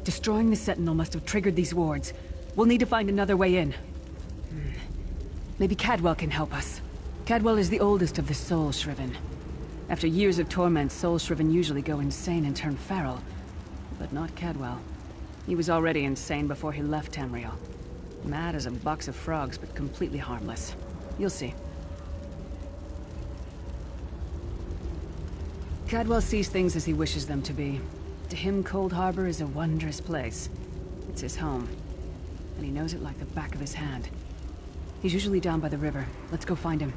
Destroying the Sentinel must have triggered these wards. We'll need to find another way in. Maybe Cadwell can help us. Cadwell is the oldest of the Soul Shriven. After years of torment, Soul Shriven usually go insane and turn feral. But not Cadwell. He was already insane before he left Tamriel. Mad as a box of frogs, but completely harmless. You'll see. Cadwell sees things as he wishes them to be. To him, Cold Harbor is a wondrous place. It's his home. And he knows it like the back of his hand. He's usually down by the river. Let's go find him.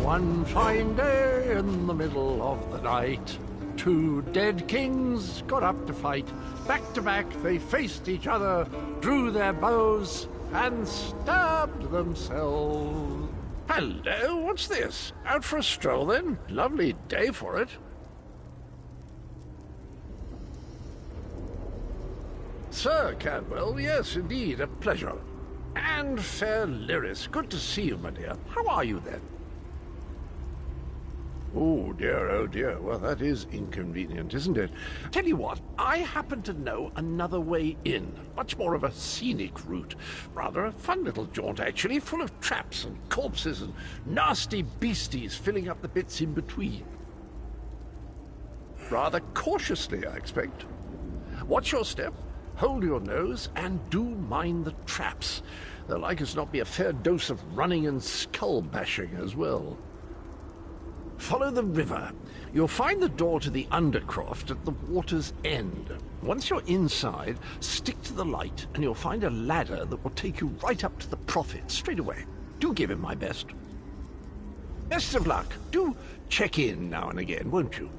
One fine day in the middle of the night, two dead kings got up to fight. Back to back they faced each other, drew their bows, and stabbed themselves. Hello, what's this? Out for a stroll then? Lovely day for it. Sir Cadwell, yes indeed, a pleasure. And fair Lyris, good to see you, my dear. How are you then? Oh dear, well that is inconvenient, isn't it? Tell you what, I happen to know another way in, much more of a scenic route. Rather a fun little jaunt actually, full of traps and corpses and nasty beasties filling up the bits in between. Rather cautiously, I expect. Watch your step, hold your nose, and do mind the traps. There'll like as not be a fair dose of running and skull bashing as well. Follow the river. You'll find the door to the Undercroft at the water's end. Once you're inside, stick to the light and you'll find a ladder that will take you right up to the Prophet straight away. Do give him my best. Best of luck. Do check in now and again, won't you?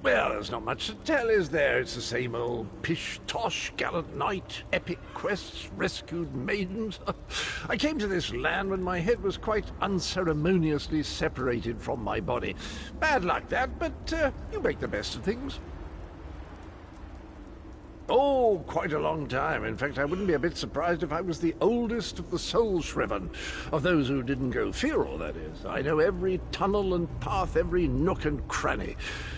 Well, there's not much to tell, is there? It's the same old pish-tosh, gallant knight, epic quests, rescued maidens. I came to this land when my head was quite unceremoniously separated from my body. Bad luck, that, but you make the best of things. Oh, quite a long time. In fact, I wouldn't be a bit surprised if I was the oldest of the Soul Shriven. Of those who didn't go feral, that is. I know every tunnel and path, every nook and cranny.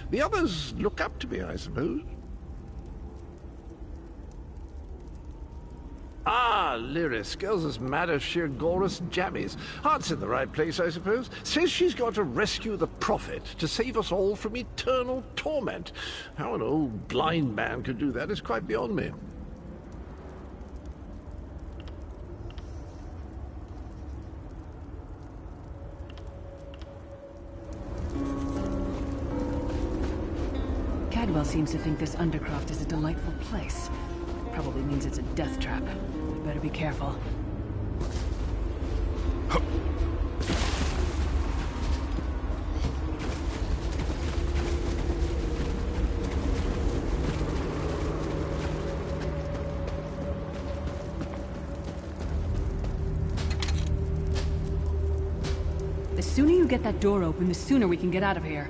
The others look up to me, I suppose. Ah, Lyris, girl's as mad as sheer Gorus jammies. Heart's in the right place, I suppose. Says she's got to rescue the Prophet to save us all from eternal torment. How an old blind man could do that is quite beyond me. Cadwell seems to think this Undercroft is a delightful place. Probably means it's a death trap. We better be careful. The sooner you get that door open, the sooner we can get out of here.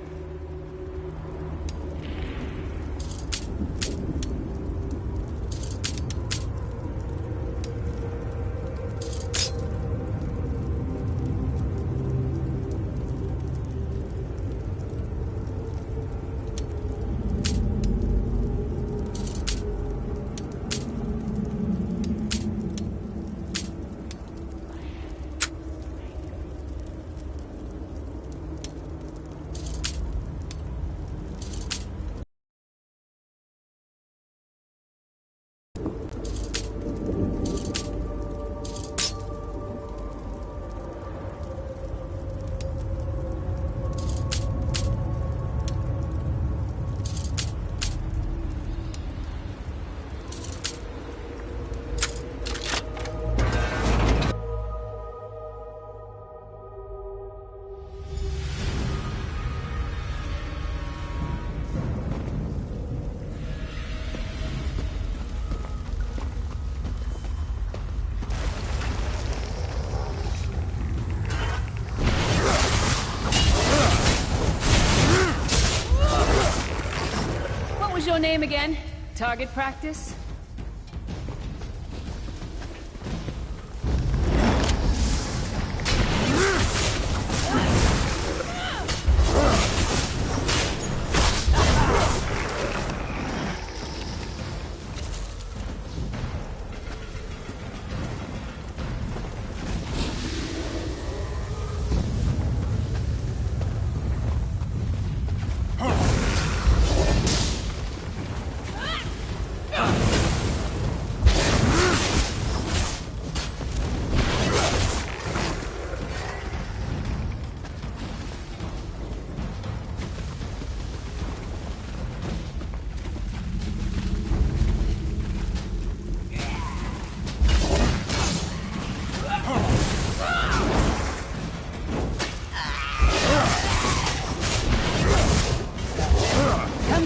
Your name again? Target practice?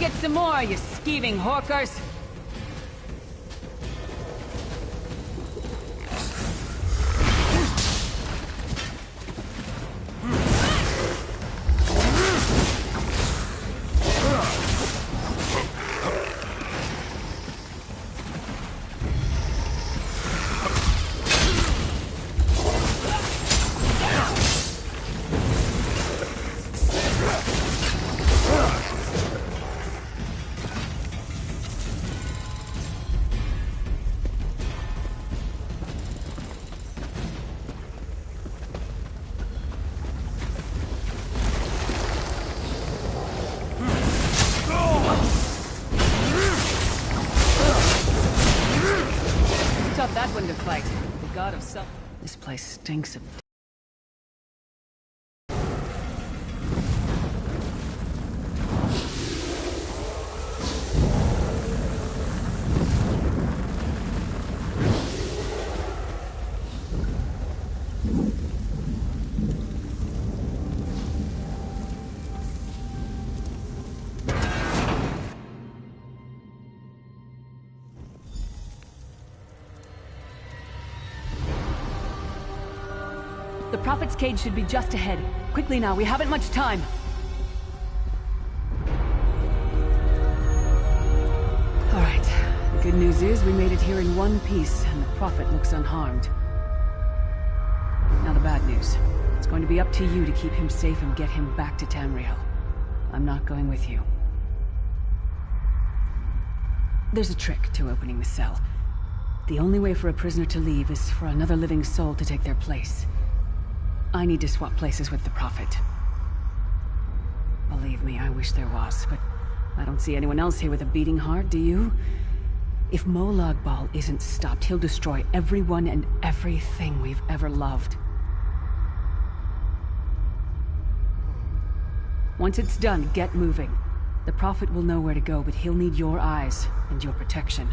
get some more, you skeeving hawkers? That one to fight. The god of self. This place stinks of... The Prophet's cage should be just ahead. Quickly now, we haven't much time. All right. The good news is we made it here in one piece, and the Prophet looks unharmed. Now the bad news. It's going to be up to you to keep him safe and get him back to Tamriel. I'm not going with you. There's a trick to opening the cell. The only way for a prisoner to leave is for another living soul to take their place. I need to swap places with the Prophet. Believe me, I wish there was, but I don't see anyone else here with a beating heart, do you? If Molag isn't stopped, he'll destroy everyone and everything we've ever loved. Once it's done, get moving. The Prophet will know where to go, but he'll need your eyes and your protection.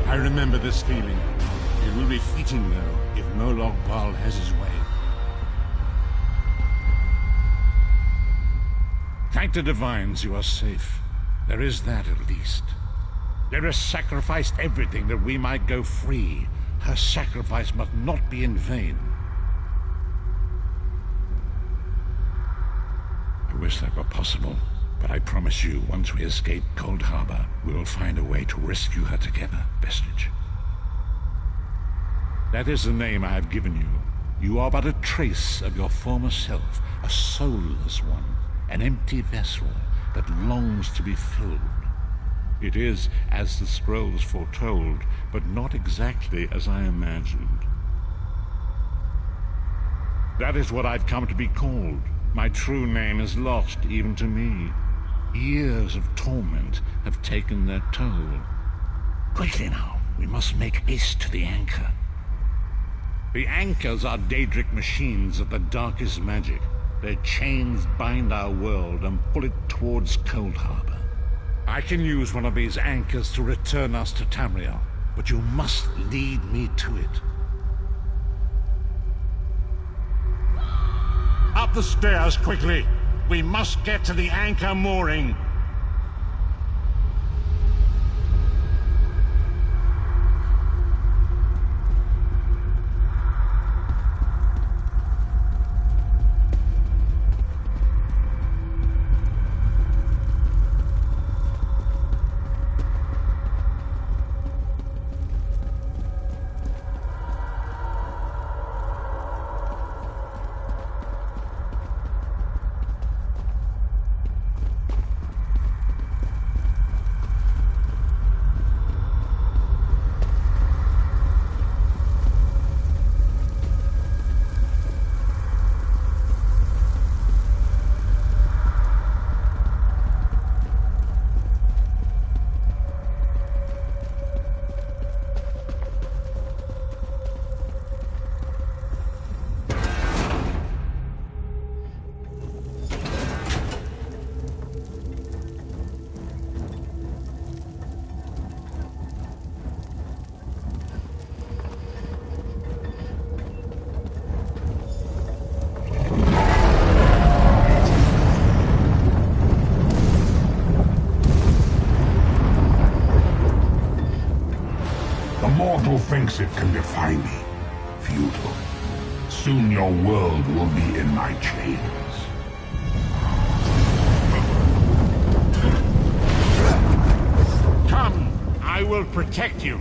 I remember this feeling. It will be fleeting, though, if Molag has his way. Thank the divines you are safe. There is that, at least. There sacrificed everything that we might go free. Her sacrifice must not be in vain. I wish that were possible. But I promise you, once we escape Cold Harbor, we will find a way to rescue her together, Vestige. That is the name I have given you. You are but a trace of your former self, a soulless one, an empty vessel that longs to be filled. It is as the scrolls foretold, but not exactly as I imagined. That is what I've come to be called. My true name is lost even to me. Years of torment have taken their toll. Quickly now, we must make haste to the anchor. The anchors are Daedric machines of the darkest magic. Their chains bind our world and pull it towards Cold Harbor. I can use one of these anchors to return us to Tamriel, but you must lead me to it. Up the stairs, quickly! We must get to the anchor mooring. thinks it can defy me. Futile. Soon your world will be in my chains. Come, I will protect you.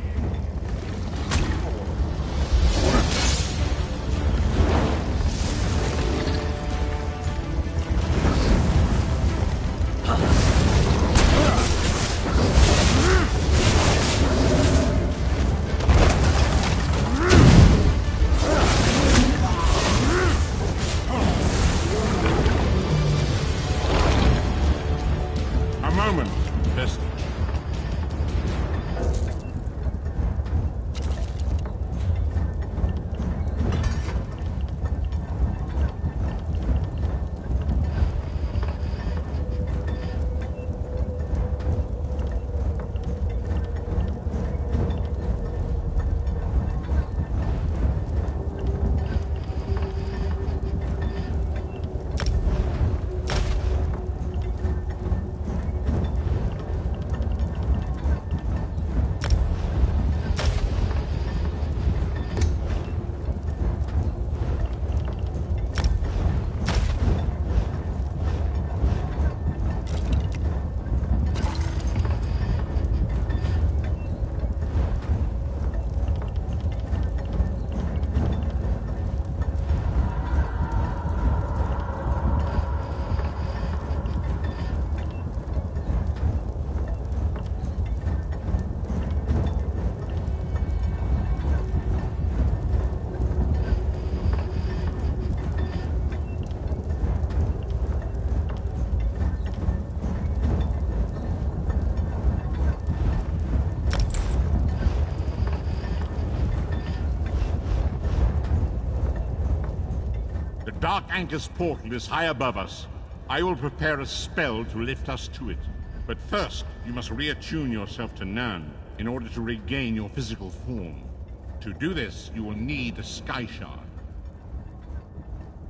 Dark Anchor's portal is high above us. I will prepare a spell to lift us to it. But first, you must reattune yourself to Nan in order to regain your physical form. To do this, you will need a sky shard.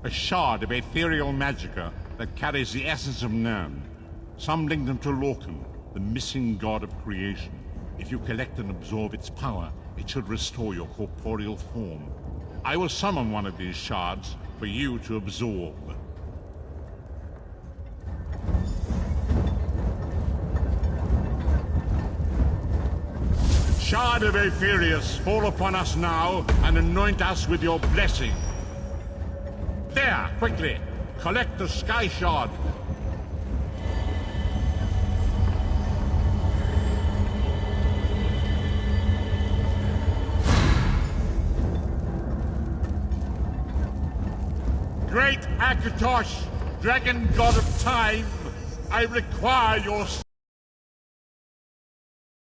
A shard of ethereal magicka that carries the essence of Nan. Some link them to Lorcan, the missing god of creation. If you collect and absorb its power, it should restore your corporeal form. I will summon one of these shards for you to absorb. Shard of Aetherius, fall upon us now and anoint us with your blessing. There, quickly, collect the sky shard. Great Akatosh, dragon god of time, I require your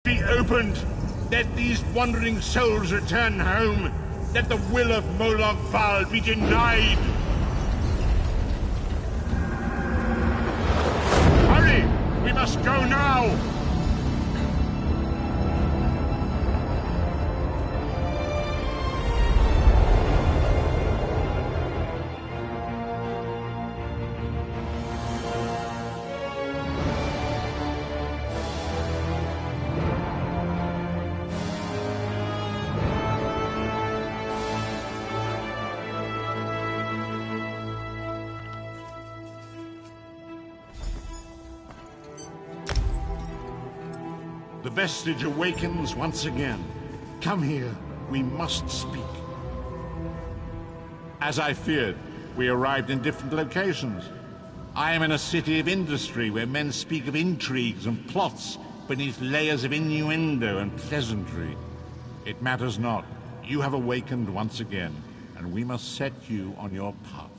be opened. Let these wandering souls return home. Let the will of Moloch Val be denied. Hurry! We must go now! The vestige awakens once again. Come here, we must speak. As I feared, we arrived in different locations. I am in a city of industry where men speak of intrigues and plots beneath layers of innuendo and pleasantry. It matters not. You have awakened once again, and we must set you on your path.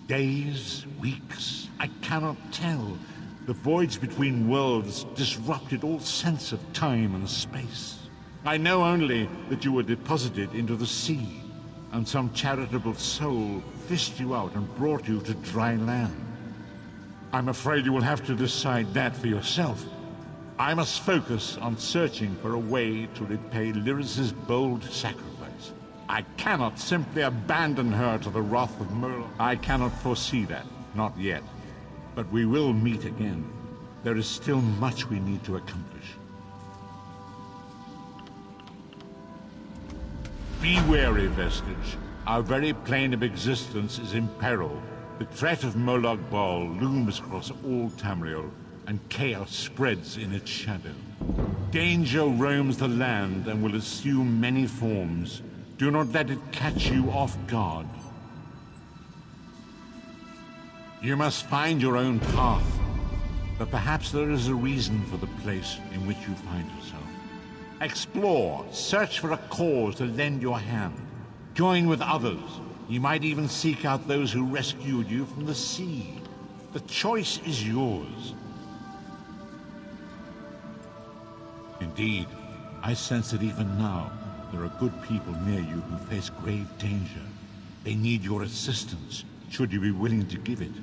Days, weeks, I cannot tell. The voids between worlds disrupted all sense of time and space. I know only that you were deposited into the sea, and some charitable soul fished you out and brought you to dry land. I'm afraid you will have to decide that for yourself. I must focus on searching for a way to repay Lyris's bold sacrifice. I cannot simply abandon her to the wrath of Merle. I cannot foresee that, not yet. But we will meet again. There is still much we need to accomplish. Be wary, Vestige. Our very plane of existence is in peril. The threat of Molag-Bal looms across all Tamriel, and chaos spreads in its shadow. Danger roams the land and will assume many forms. Do not let it catch you off guard. You must find your own path, but perhaps there is a reason for the place in which you find yourself. Explore, search for a cause to lend your hand. Join with others. You might even seek out those who rescued you from the sea. The choice is yours. Indeed, I sense that even now, there are good people near you who face grave danger. They need your assistance, should you be willing to give it.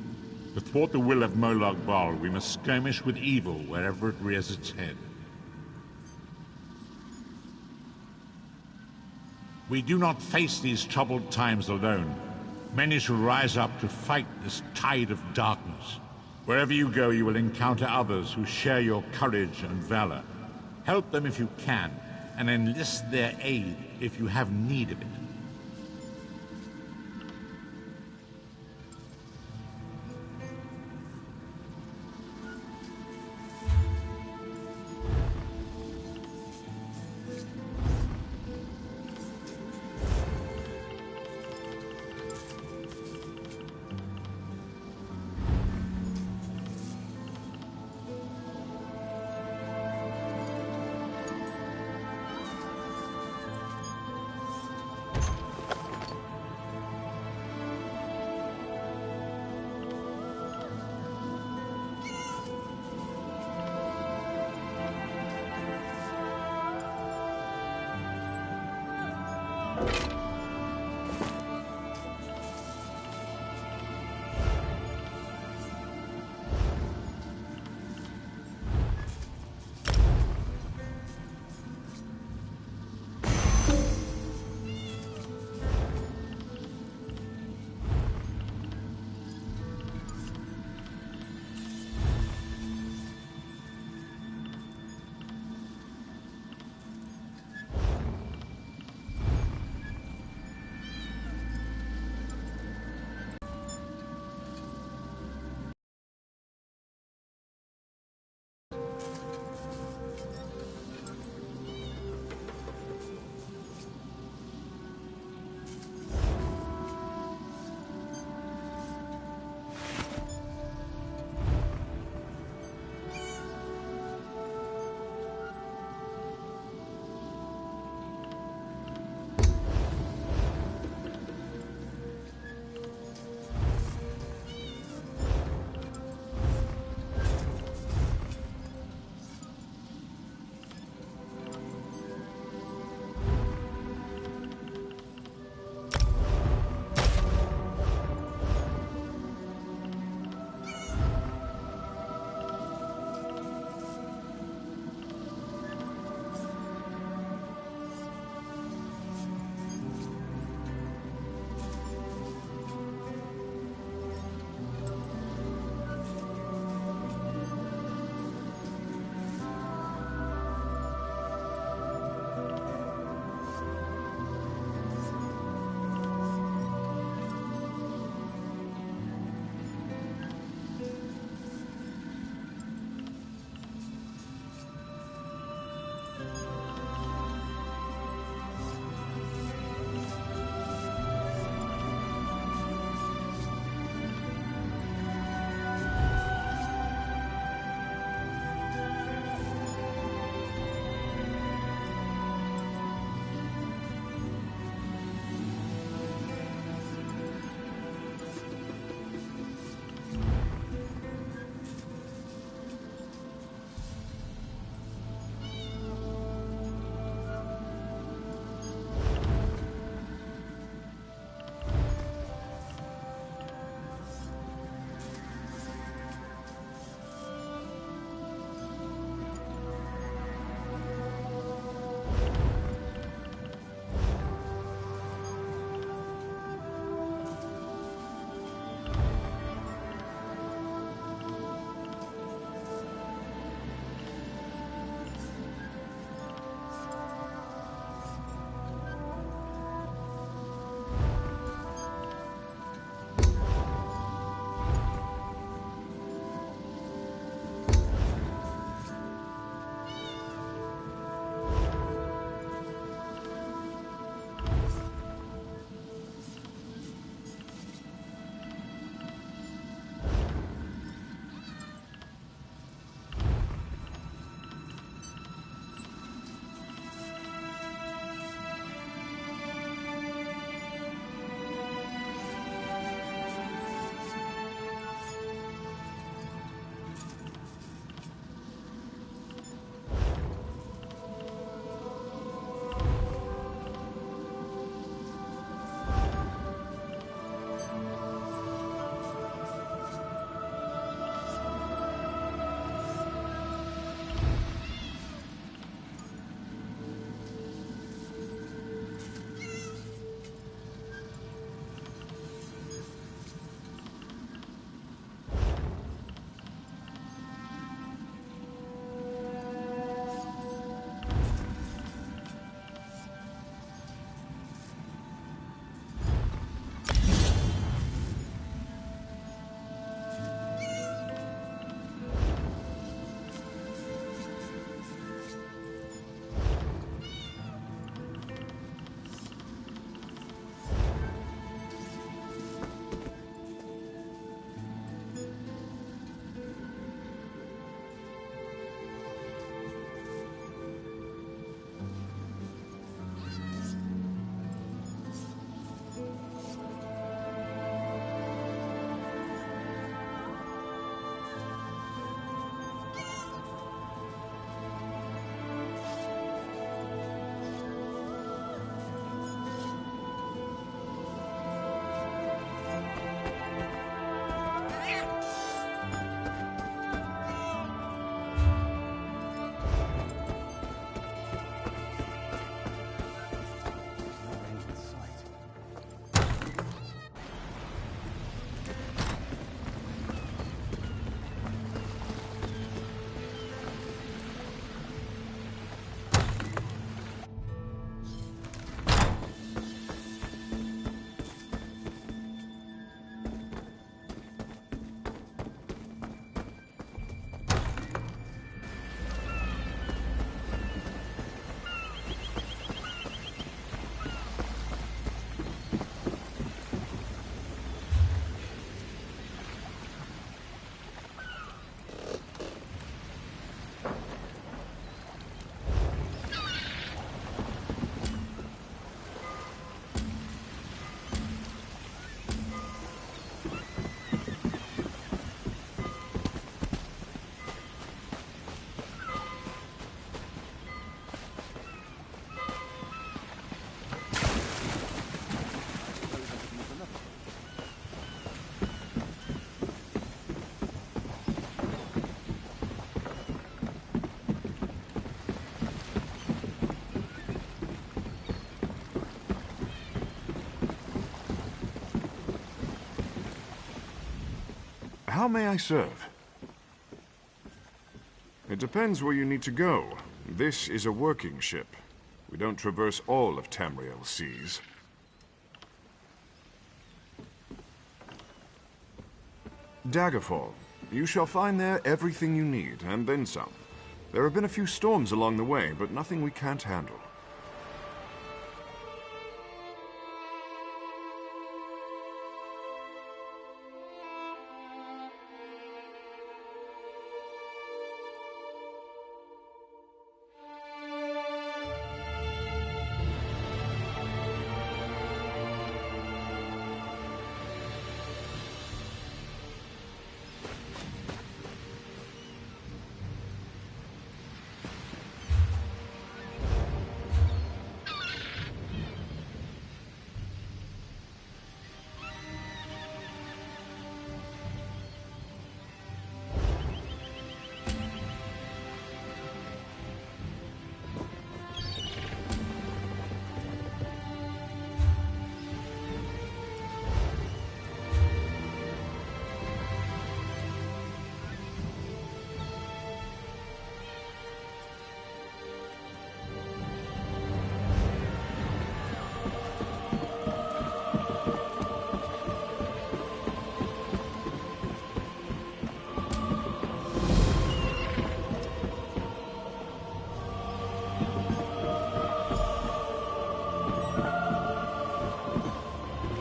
To thwart the will of Molag-Bal, we must skirmish with evil wherever it rears its head. We do not face these troubled times alone. Many shall rise up to fight this tide of darkness. Wherever you go, you will encounter others who share your courage and valor. Help them if you can, and enlist their aid if you have need of it. How may I serve? It depends where you need to go. This is a working ship. We don't traverse all of Tamriel's seas. Daggerfall. You shall find there everything you need, and then some. There have been a few storms along the way, but nothing we can't handle.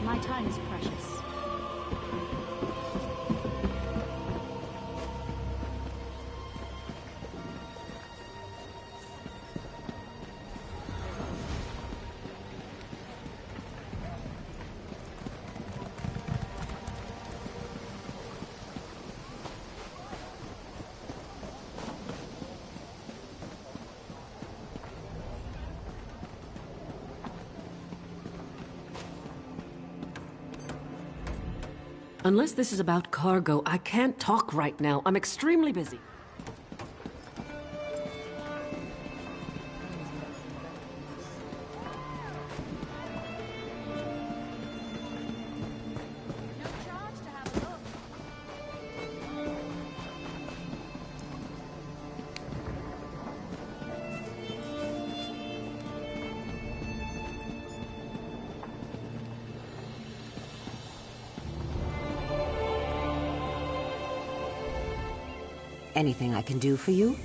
My time is precious. Unless this is about cargo, I can't talk right now. I'm extremely busy. Anything I can do for you?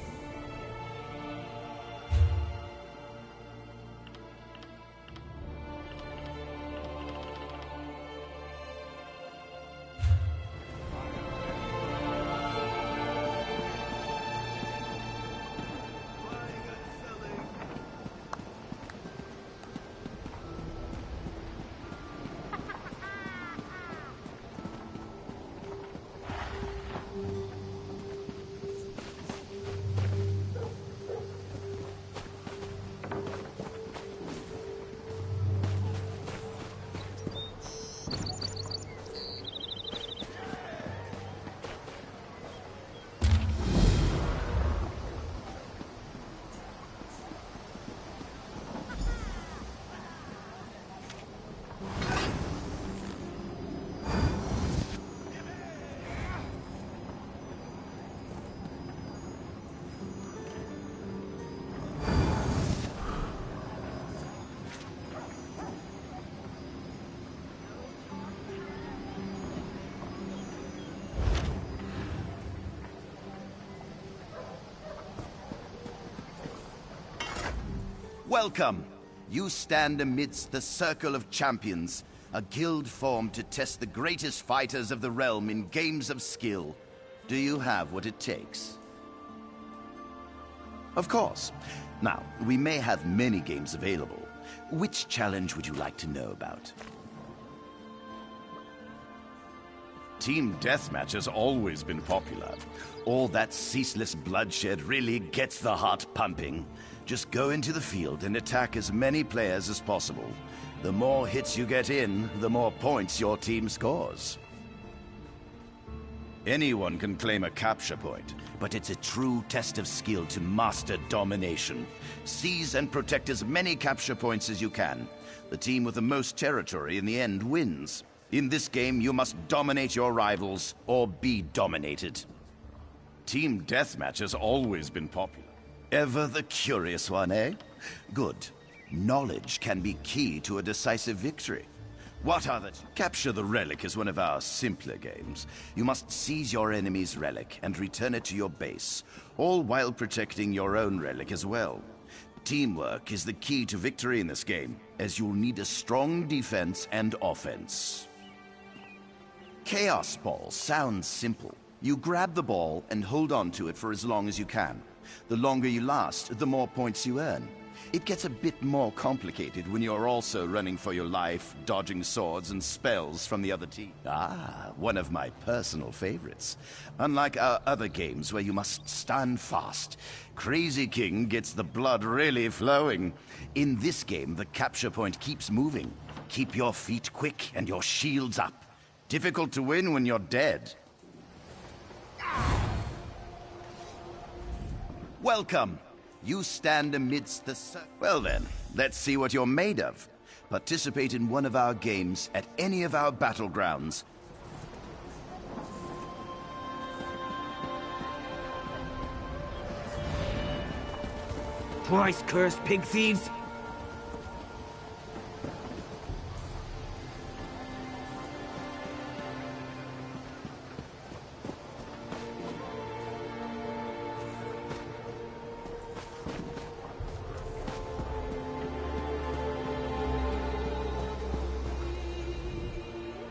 Welcome! You stand amidst the Circle of Champions, a guild formed to test the greatest fighters of the realm in games of skill. Do you have what it takes? Of course. Now, we may have many games available. Which challenge would you like to know about? Team Deathmatch has always been popular. All that ceaseless bloodshed really gets the heart pumping. Just go into the field and attack as many players as possible. The more hits you get in, the more points your team scores. Anyone can claim a capture point, but it's a true test of skill to master domination. Seize and protect as many capture points as you can. The team with the most territory in the end wins. In this game, you must dominate your rivals or be dominated. Team deathmatch has always been popular. Ever the curious one, eh? Good. Knowledge can be key to a decisive victory. What are the... Capture the relic is one of our simpler games. You must seize your enemy's relic and return it to your base, all while protecting your own relic as well. Teamwork is the key to victory in this game, as you'll need a strong defense and offense. Chaos Ball sounds simple. You grab the ball and hold on to it for as long as you can. The longer you last, the more points you earn. It gets a bit more complicated when you're also running for your life, dodging swords and spells from the other team. Ah, one of my personal favorites. Unlike our other games where you must stand fast, Crazy King gets the blood really flowing. In this game, the capture point keeps moving. Keep your feet quick and your shields up. Difficult to win when you're dead. Welcome. You stand amidst the... Well then, let's see what you're made of. Participate in one of our games at any of our battlegrounds. Twice cursed pig thieves!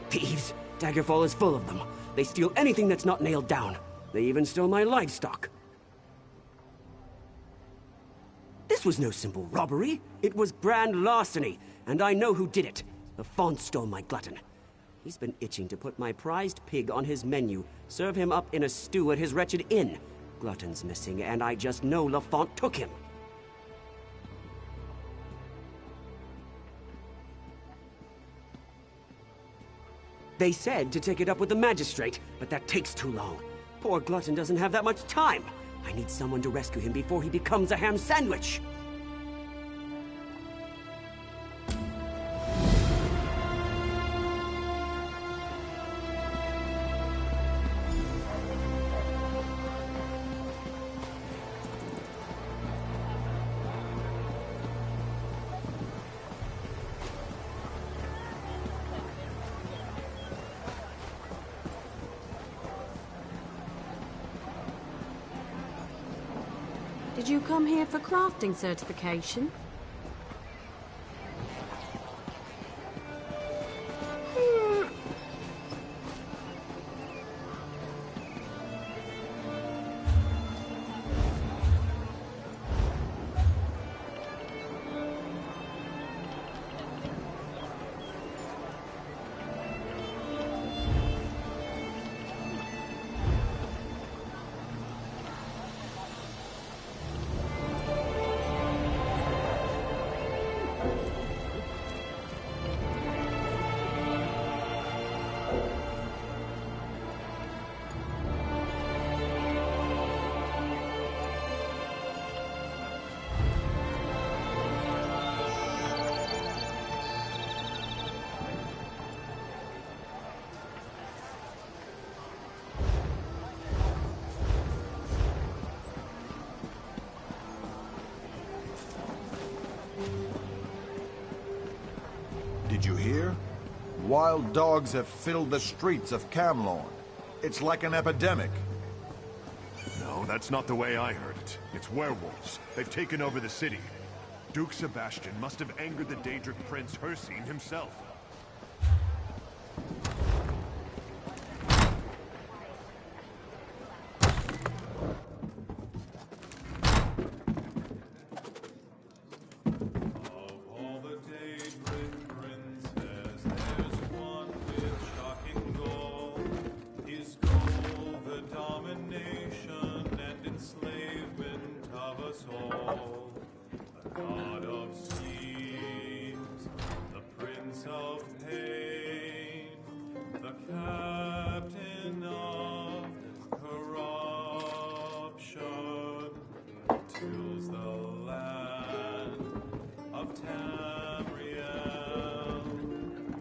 Thieves! Daggerfall is full of them. They steal anything that's not nailed down. They even stole my livestock. This was no simple robbery. It was grand larceny, and I know who did it. The Font stole my glutton. He's been itching to put my prized pig on his menu, serve him up in a stew at his wretched inn. Glutton's missing, and I just know Lafont took him. They said to take it up with the magistrate, but that takes too long. Poor Glutton doesn't have that much time. I need someone to rescue him before he becomes a ham sandwich. Did you come here for crafting certification? Did you hear? Wild dogs have filled the streets of Camlorn. It's like an epidemic. No, that's not the way I heard it. It's werewolves. They've taken over the city. Duke Sebastian must have angered the Daedric Prince Hircine himself.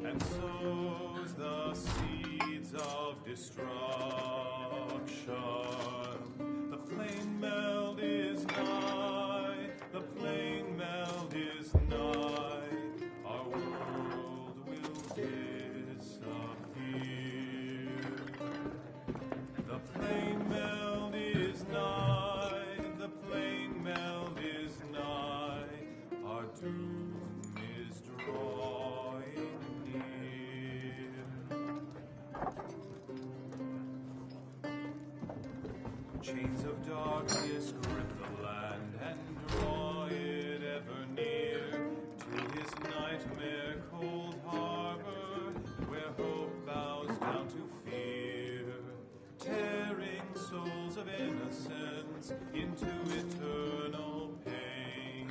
And sows the destruction. The plane meld is nigh, the plane meld is nigh, our world will disappear. The plane meld is nigh, the plane meld is nigh, our doom is drawing near. Chains of darkness grip the land and draw it ever near to his nightmare cold harbor, where hope bows down to fear, tearing souls of innocence into eternal pain,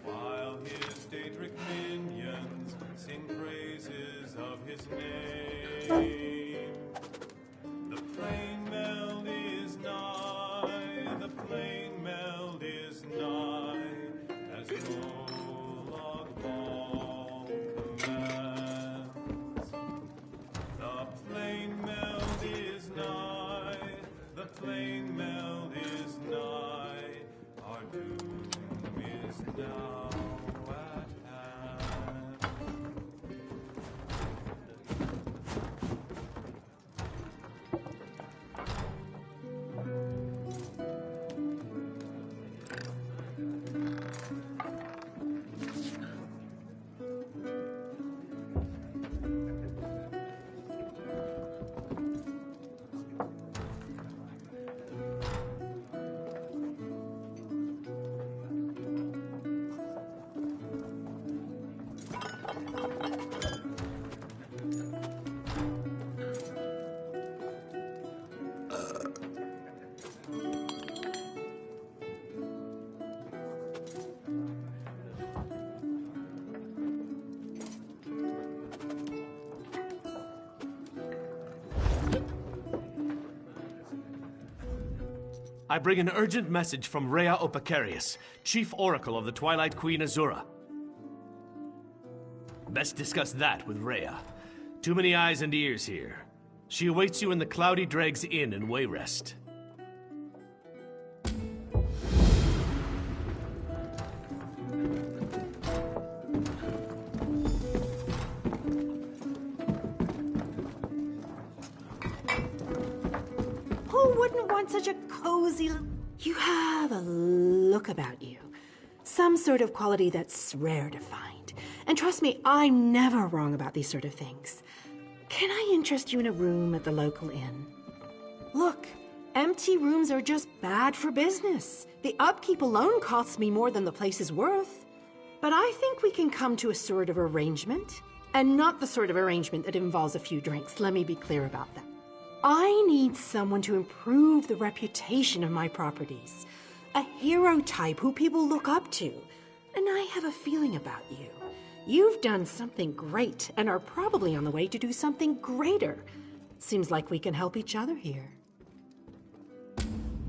while his Daedric minions sing praises of his name. The plane meld is nigh, the plane meld is nigh, as Molag Bal commands. The plane meld is nigh, the plane meld is nigh, our doom is now at hand. I bring an urgent message from Rhea Opacarius, Chief Oracle of the Twilight Queen Azura. Best discuss that with Rhea. Too many eyes and ears here. She awaits you in the Cloudy Dregs Inn in Wayrest. Who wouldn't want such a cozy... You have a look about you. Some sort of quality that's rare to find. And trust me, I'm never wrong about these sort of things. Can I interest you in a room at the local inn? Look, empty rooms are just bad for business. The upkeep alone costs me more than the place is worth. But I think we can come to a sort of arrangement. And not the sort of arrangement that involves a few drinks. Let me be clear about that. I need someone to improve the reputation of my properties. A hero type who people look up to. And I have a feeling about you. You've done something great and are probably on the way to do something greater. Seems like we can help each other here.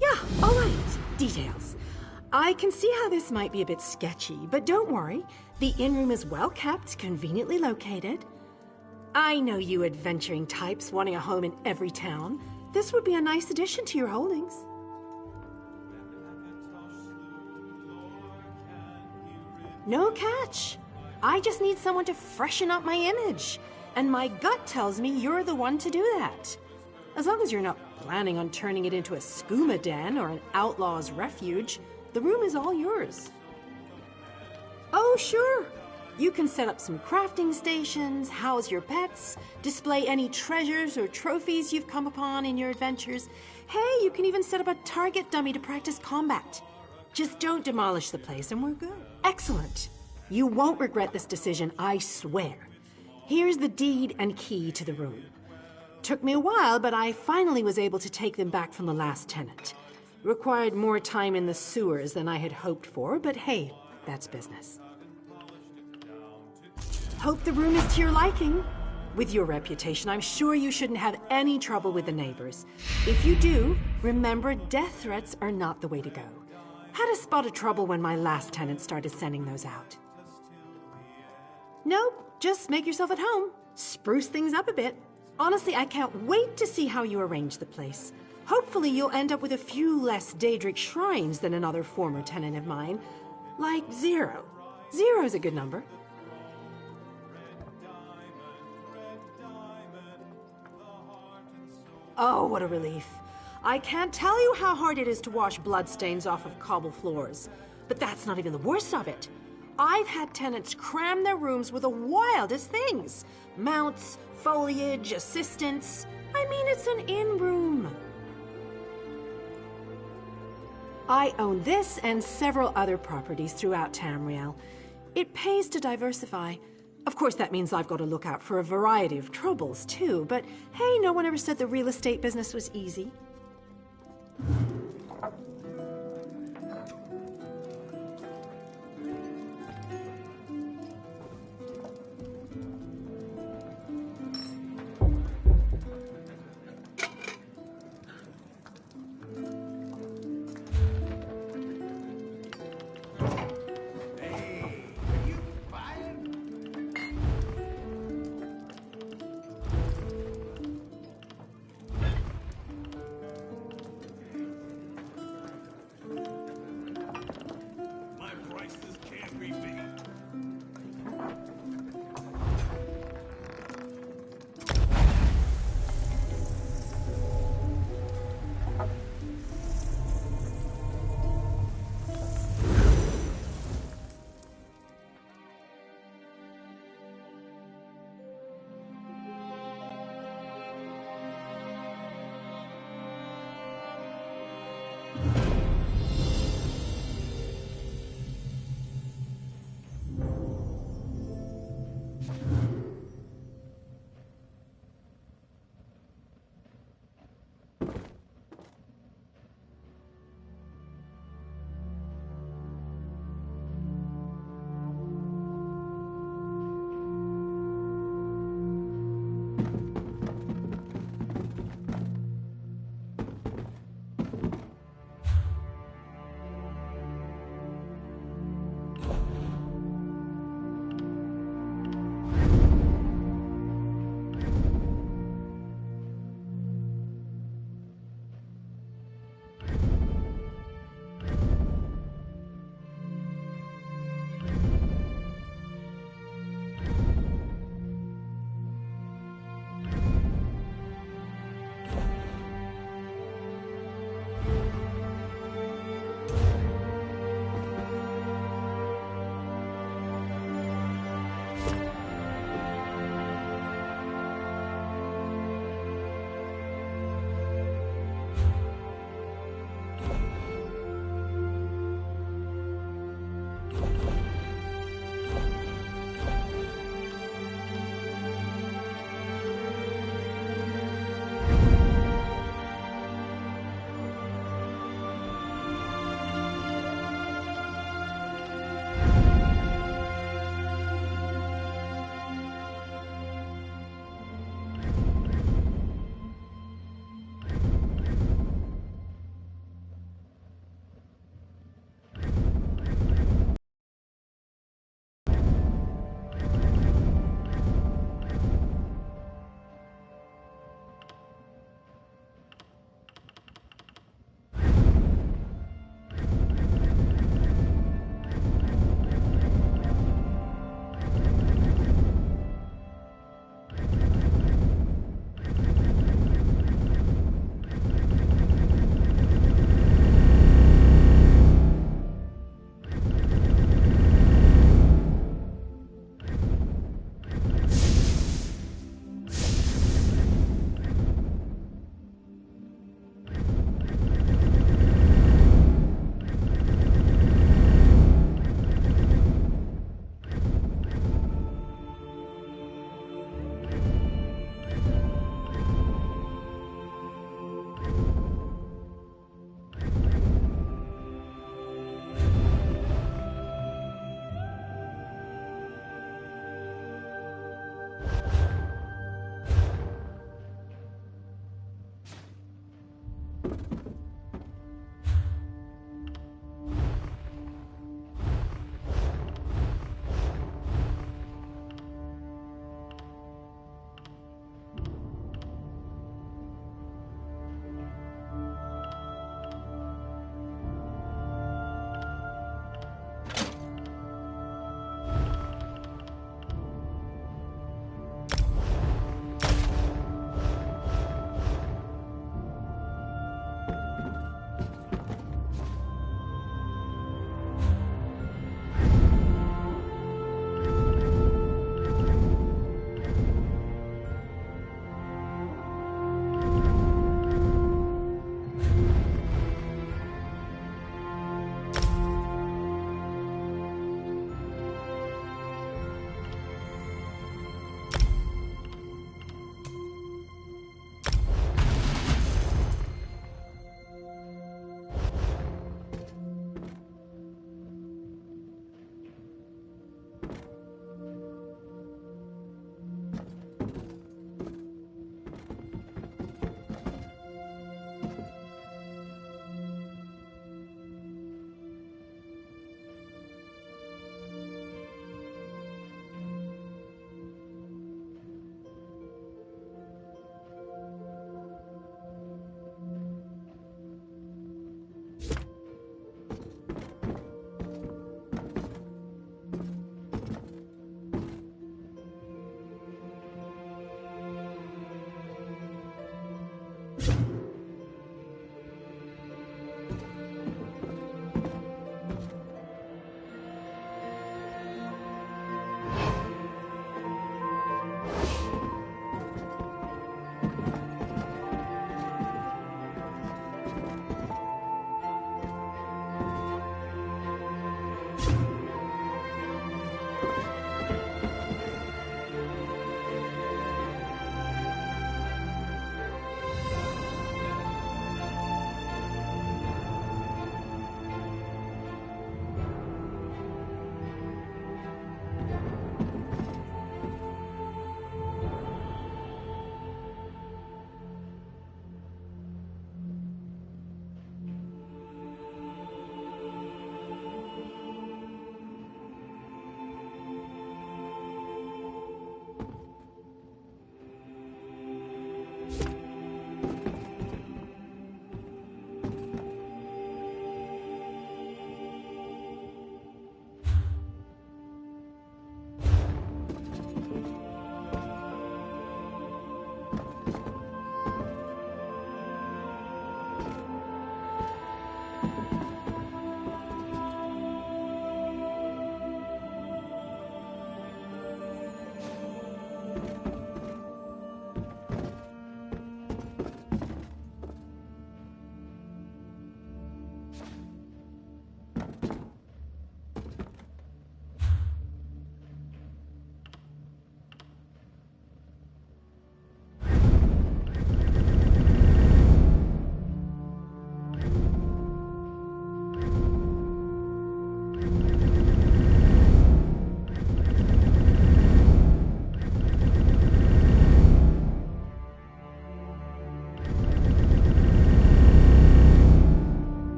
Yeah, all right. Details. I can see how this might be a bit sketchy, but don't worry. The inn room is well kept, conveniently located. I know you adventuring types wanting a home in every town. This would be a nice addition to your holdings. No catch. I just need someone to freshen up my image. And my gut tells me you're the one to do that. As long as you're not planning on turning it into a skooma den or an outlaw's refuge, the room is all yours. Oh, sure. You can set up some crafting stations, house your pets, display any treasures or trophies you've come upon in your adventures. Hey, you can even set up a target dummy to practice combat. Just don't demolish the place and we're good. Excellent. You won't regret this decision, I swear. Here's the deed and key to the room. Took me a while, but I finally was able to take them back from the last tenant. Required more time in the sewers than I had hoped for, but hey, that's business. Hope the room is to your liking. With your reputation, I'm sure you shouldn't have any trouble with the neighbors. If you do, remember death threats are not the way to go. Had a spot of trouble when my last tenant started sending those out. Nope, just make yourself at home. Spruce things up a bit. Honestly, I can't wait to see how you arrange the place. Hopefully you'll end up with a few less Daedric shrines than another former tenant of mine. Like 0. 0's a good number. Oh, what a relief. I can't tell you how hard it is to wash bloodstains off of cobble floors. But that's not even the worst of it. I've had tenants cram their rooms with the wildest things. Mounts, foliage, assistants. I mean, it's an in-room. I own this and several other properties throughout Tamriel. It pays to diversify. Of course, that means I've got to look out for a variety of troubles, too. But hey, no one ever said the real estate business was easy.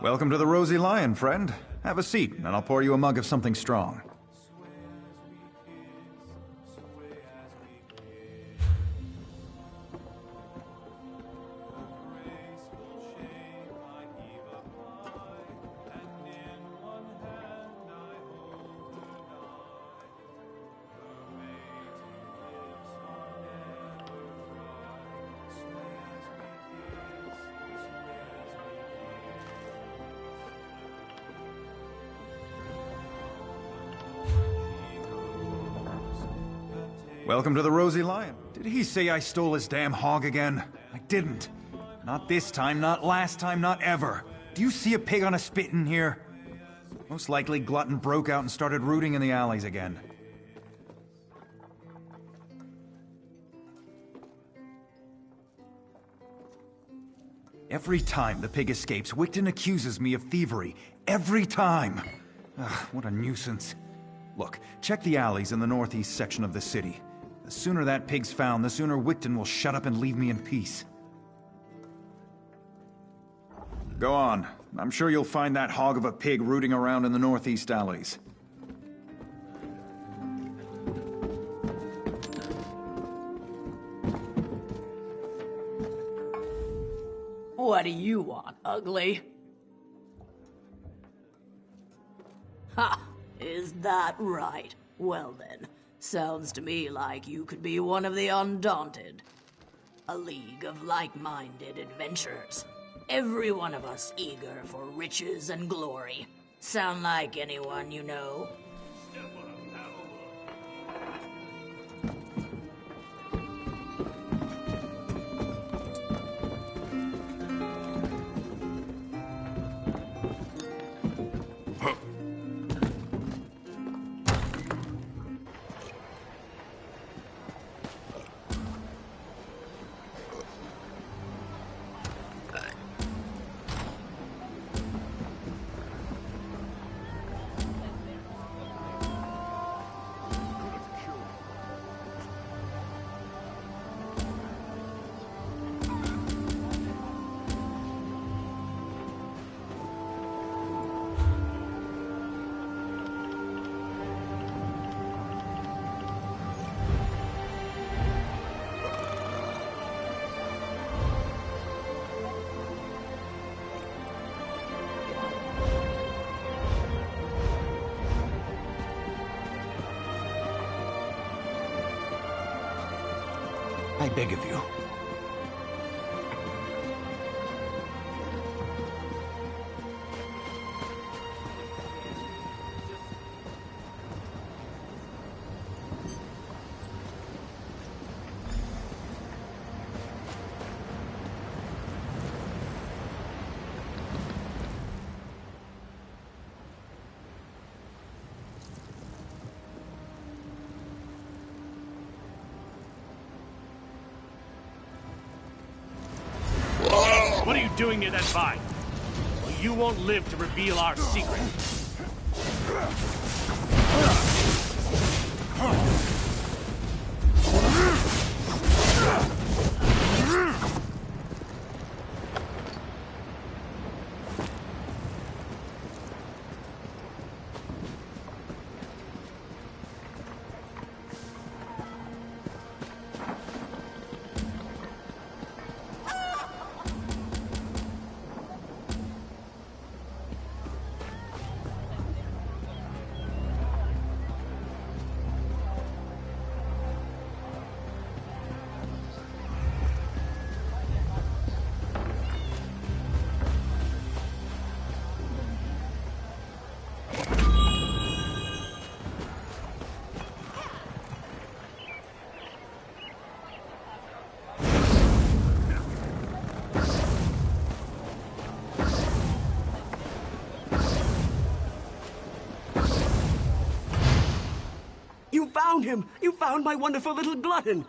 Welcome to the Rosy Lion, friend. Have a seat, and I'll pour you a mug of something strong. Welcome to the Rosy Lion. Did he say I stole his damn hog again? I didn't. Not this time, not last time, not ever. Do you see a pig on a spit in here? Most likely Glutton broke out and started rooting in the alleys again. Every time the pig escapes, Wigton accuses me of thievery. Every time! Ugh, what a nuisance. Look, check the alleys in the northeast section of the city. The sooner that pig's found, the sooner Wigton will shut up and leave me in peace. Go on. I'm sure you'll find that hog of a pig rooting around in the northeast alleys. What do you want, ugly? Ha! Is that right? Well then, sounds to me like you could be one of the Undaunted. A league of like-minded adventurers. Every one of us eager for riches and glory. Sound like anyone you know? I beg of you. What are you doing near that vine? Well, you won't live to reveal our secret. You found him! You found my wonderful little glutton!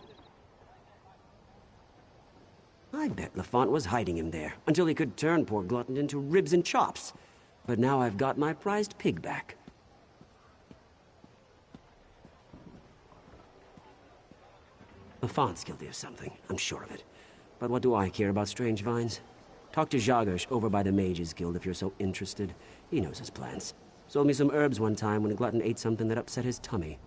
I bet Lafont was hiding him there, until he could turn poor Glutton into ribs and chops. But now I've got my prized pig back. Lafont's guilty of something, I'm sure of it. But what do I care about strange vines? Talk to Jagosh over by the Mages Guild if you're so interested. He knows his plans. Sold me some herbs one time when a glutton ate something that upset his tummy.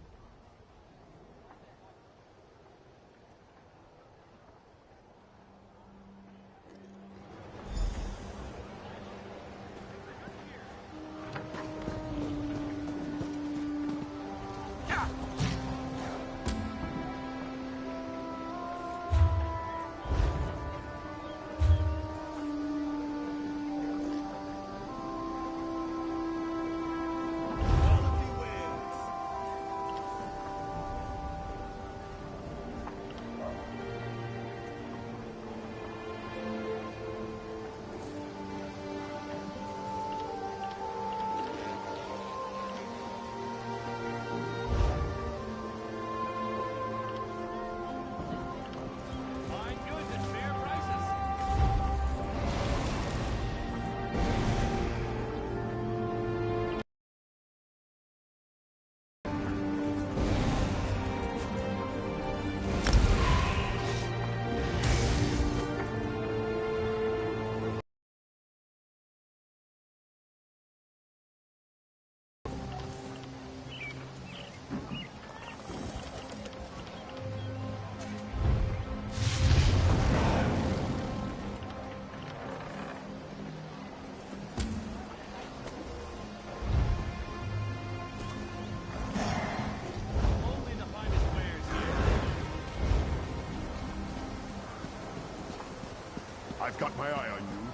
I've got my eye on you.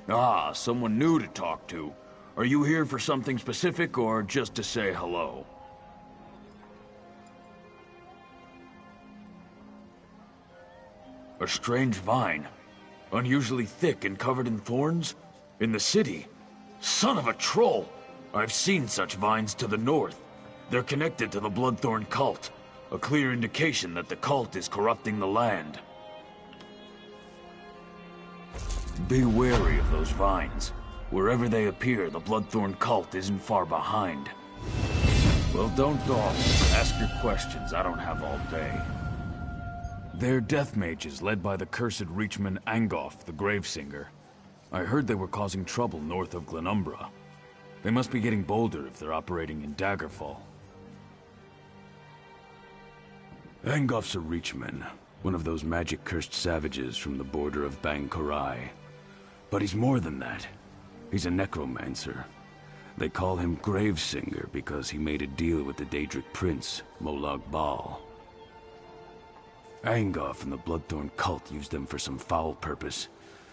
Ah, someone new to talk to. Are you here for something specific or just to say hello? A strange vine. Unusually thick and covered in thorns? In the city? Son of a troll! I've seen such vines to the north. They're connected to the Bloodthorn cult. A clear indication that the cult is corrupting the land. Be wary of those vines. Wherever they appear, the Bloodthorn cult isn't far behind. Well, don't dawdle. Ask your questions. I don't have all day. They're death mages led by the cursed Reachman Angoff, the Gravesinger. I heard they were causing trouble north of Glenumbra. They must be getting bolder if they're operating in Daggerfall. Angoff's a Reachman, one of those magic-cursed savages from the border of Bang Korai. But he's more than that. He's a necromancer. They call him Gravesinger because he made a deal with the Daedric prince, Molag Bal. Angoff and the Bloodthorn cult used them for some foul purpose.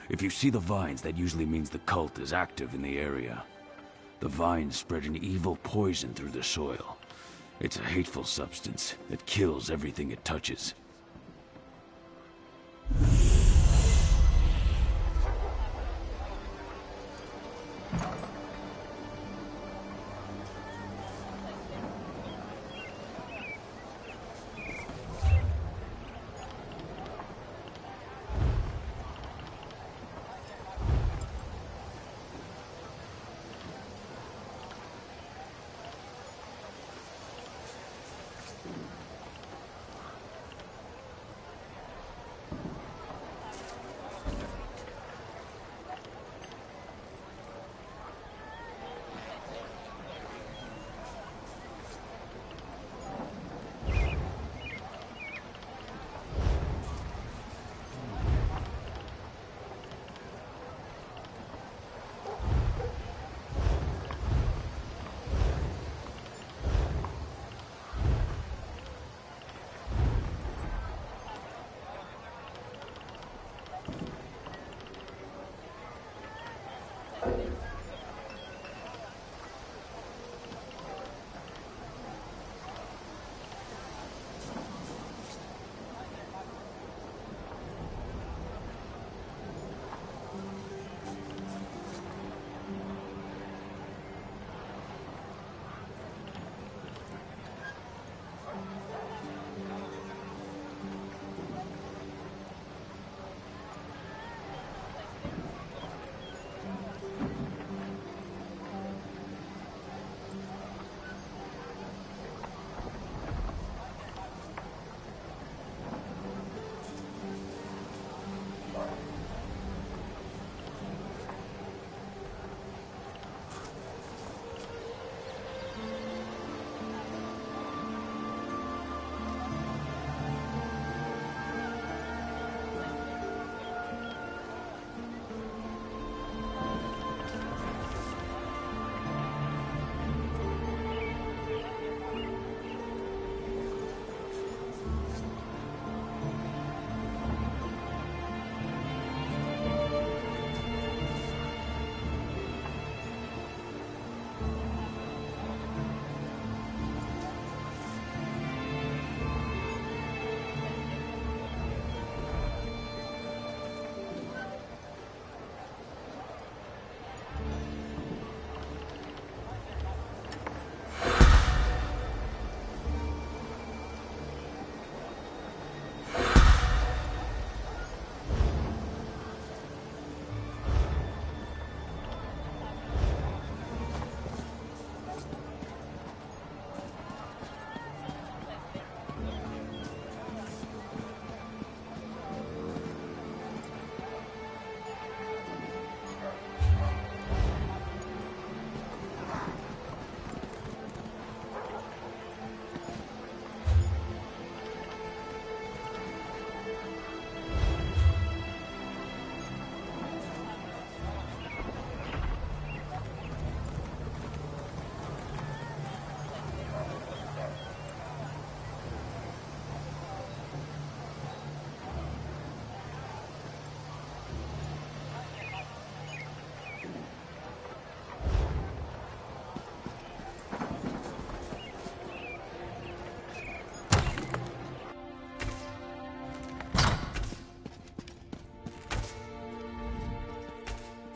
If you see the vines, that usually means the cult is active in the area. The vines spread an evil poison through the soil. It's a hateful substance that kills everything it touches.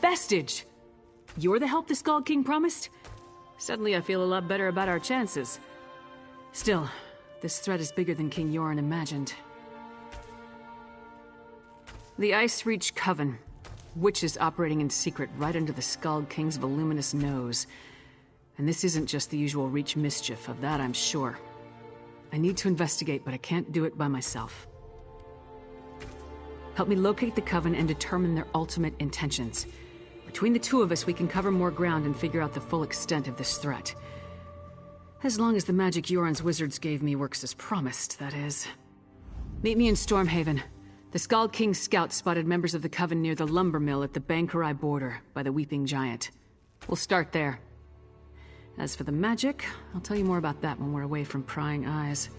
vestige! You're the help the Skull King promised? Suddenly I feel a lot better about our chances. Still, this threat is bigger than King Yoren imagined. The Ice Reach Coven. Witches operating in secret right under the Skull King's voluminous nose. And this isn't just the usual Reach mischief, of that I'm sure. I need to investigate, but I can't do it by myself. Help me locate the Coven and determine their ultimate intentions. Between the two of us, we can cover more ground and figure out the full extent of this threat. As long as the magic Yoren's wizards gave me works as promised, that is. Meet me in Stormhaven. The Skull King's scouts spotted members of the Coven near the lumber mill at the Bankarai border, by the Weeping Giant. We'll start there. As for the magic, I'll tell you more about that when we're away from prying eyes.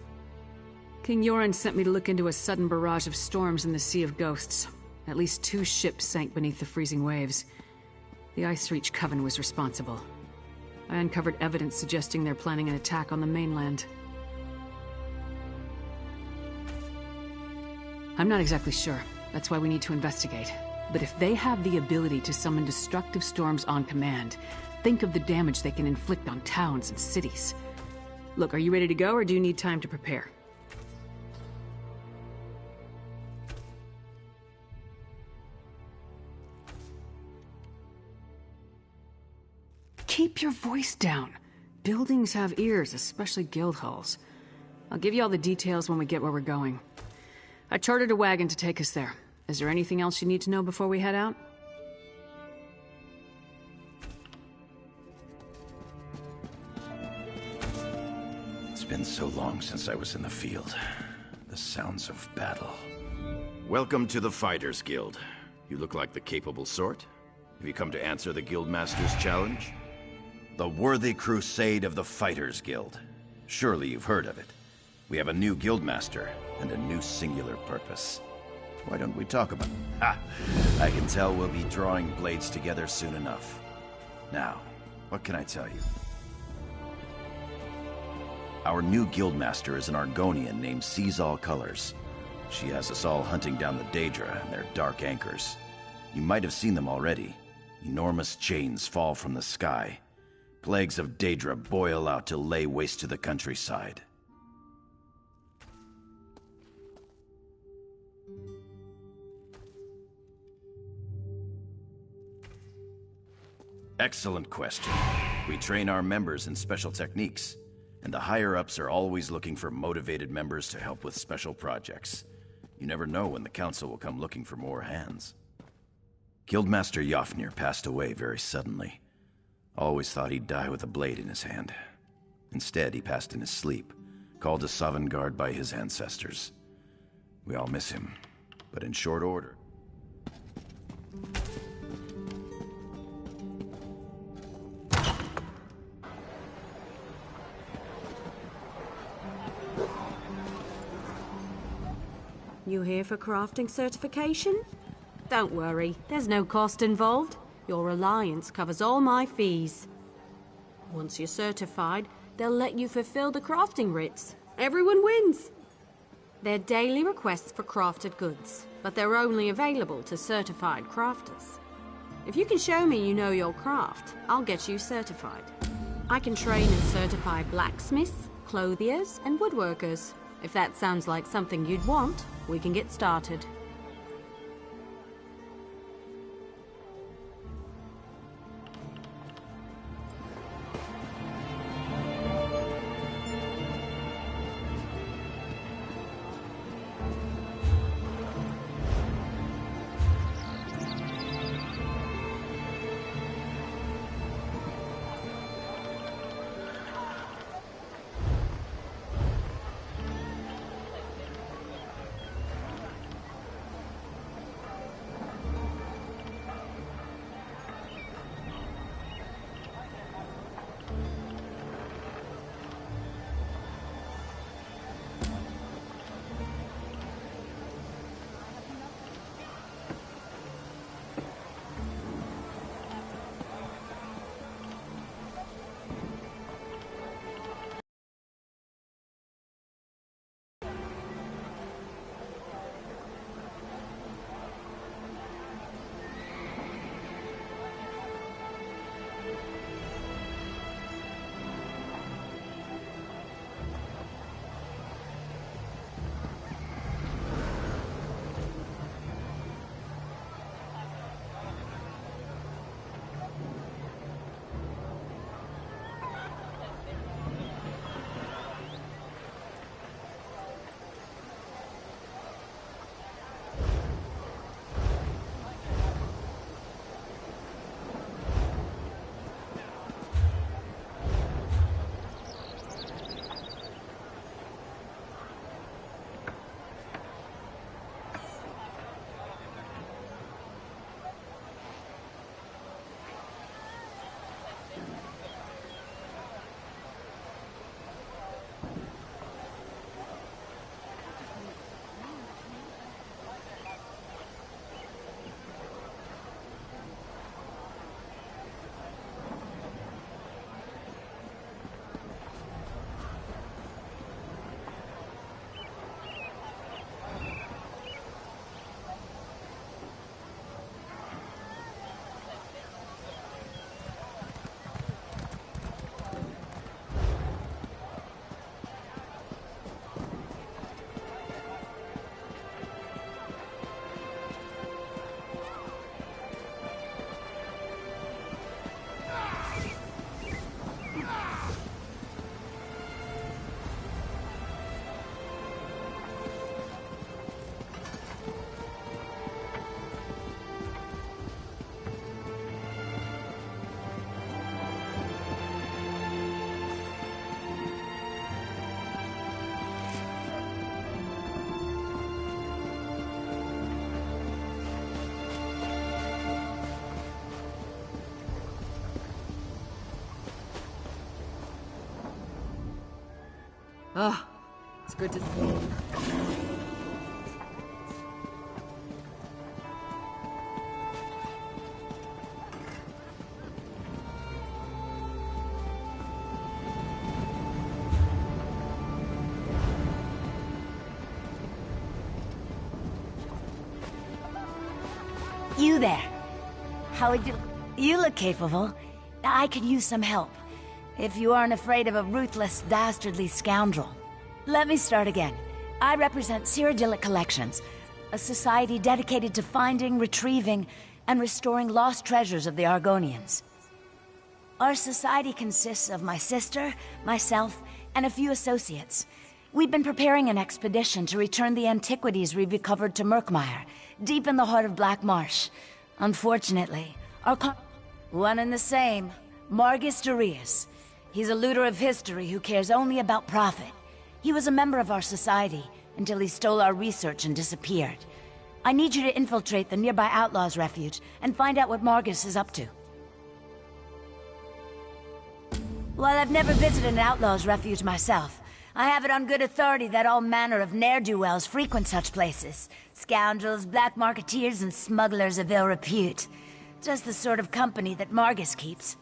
King Yoren sent me to look into a sudden barrage of storms in the Sea of Ghosts. At least 2 ships sank beneath the freezing waves. The Ice Reach Coven was responsible. I uncovered evidence suggesting they're planning an attack on the mainland. I'm not exactly sure. That's why we need to investigate. But if they have the ability to summon destructive storms on command, think of the damage they can inflict on towns and cities. Look, are you ready to go, or do you need time to prepare? Keep your voice down. Buildings have ears, especially guild halls. I'll give you all the details when we get where we're going. I chartered a wagon to take us there. Is there anything else you need to know before we head out? It's been so long since I was in the field. The sounds of battle. Welcome to the Fighters Guild. You look like the capable sort. Have you come to answer the Guildmaster's challenge? The Worthy Crusade of the Fighters Guild. Surely you've heard of it. We have a new Guildmaster and a new singular purpose. Why don't we talk about it? Ha! I can tell we'll be drawing blades together soon enough. Now, what can I tell you? Our new Guildmaster is an Argonian named Sees All Colors. She has us all hunting down the Daedra and their dark anchors. You might have seen them already. Enormous chains fall from the sky. Plagues of Daedra boil out to lay waste to the countryside. Excellent question. We train our members in special techniques, and the higher-ups are always looking for motivated members to help with special projects. You never know when the council will come looking for more hands. Guildmaster Yofnir passed away very suddenly. Always thought he'd die with a blade in his hand. Instead, he passed in his sleep, called to Sovngarde by his ancestors. We all miss him, but in short order. You here for crafting certification? Don't worry, there's no cost involved. Your alliance covers all my fees. Once you're certified, they'll let you fulfill the crafting writs. Everyone wins. They're daily requests for crafted goods, but they're only available to certified crafters. If you can show me you know your craft, I'll get you certified. I can train and certify blacksmiths, clothiers, and woodworkers. If that sounds like something you'd want, we can get started. Oh, it's good to see you. You there. How would you... You look capable. I could use some help. If you aren't afraid of a ruthless, dastardly scoundrel. Let me start again. I represent Cyrodiilic Collections, a society dedicated to finding, retrieving, and restoring lost treasures of the Argonians. Our society consists of my sister, myself, and a few associates. We've been preparing an expedition to return the antiquities we recovered to Murkmire, deep in the heart of Black Marsh. Unfortunately, one and the same, Margus Darius. He's a looter of history who cares only about profit. He was a member of our society until he stole our research and disappeared. I need you to infiltrate the nearby Outlaws' refuge and find out what Margus is up to. While I've never visited an Outlaws' refuge myself, I have it on good authority that all manner of ne'er-do-wells frequent such places. Scoundrels, black marketeers, and smugglers of ill repute. Just the sort of company that Margus keeps.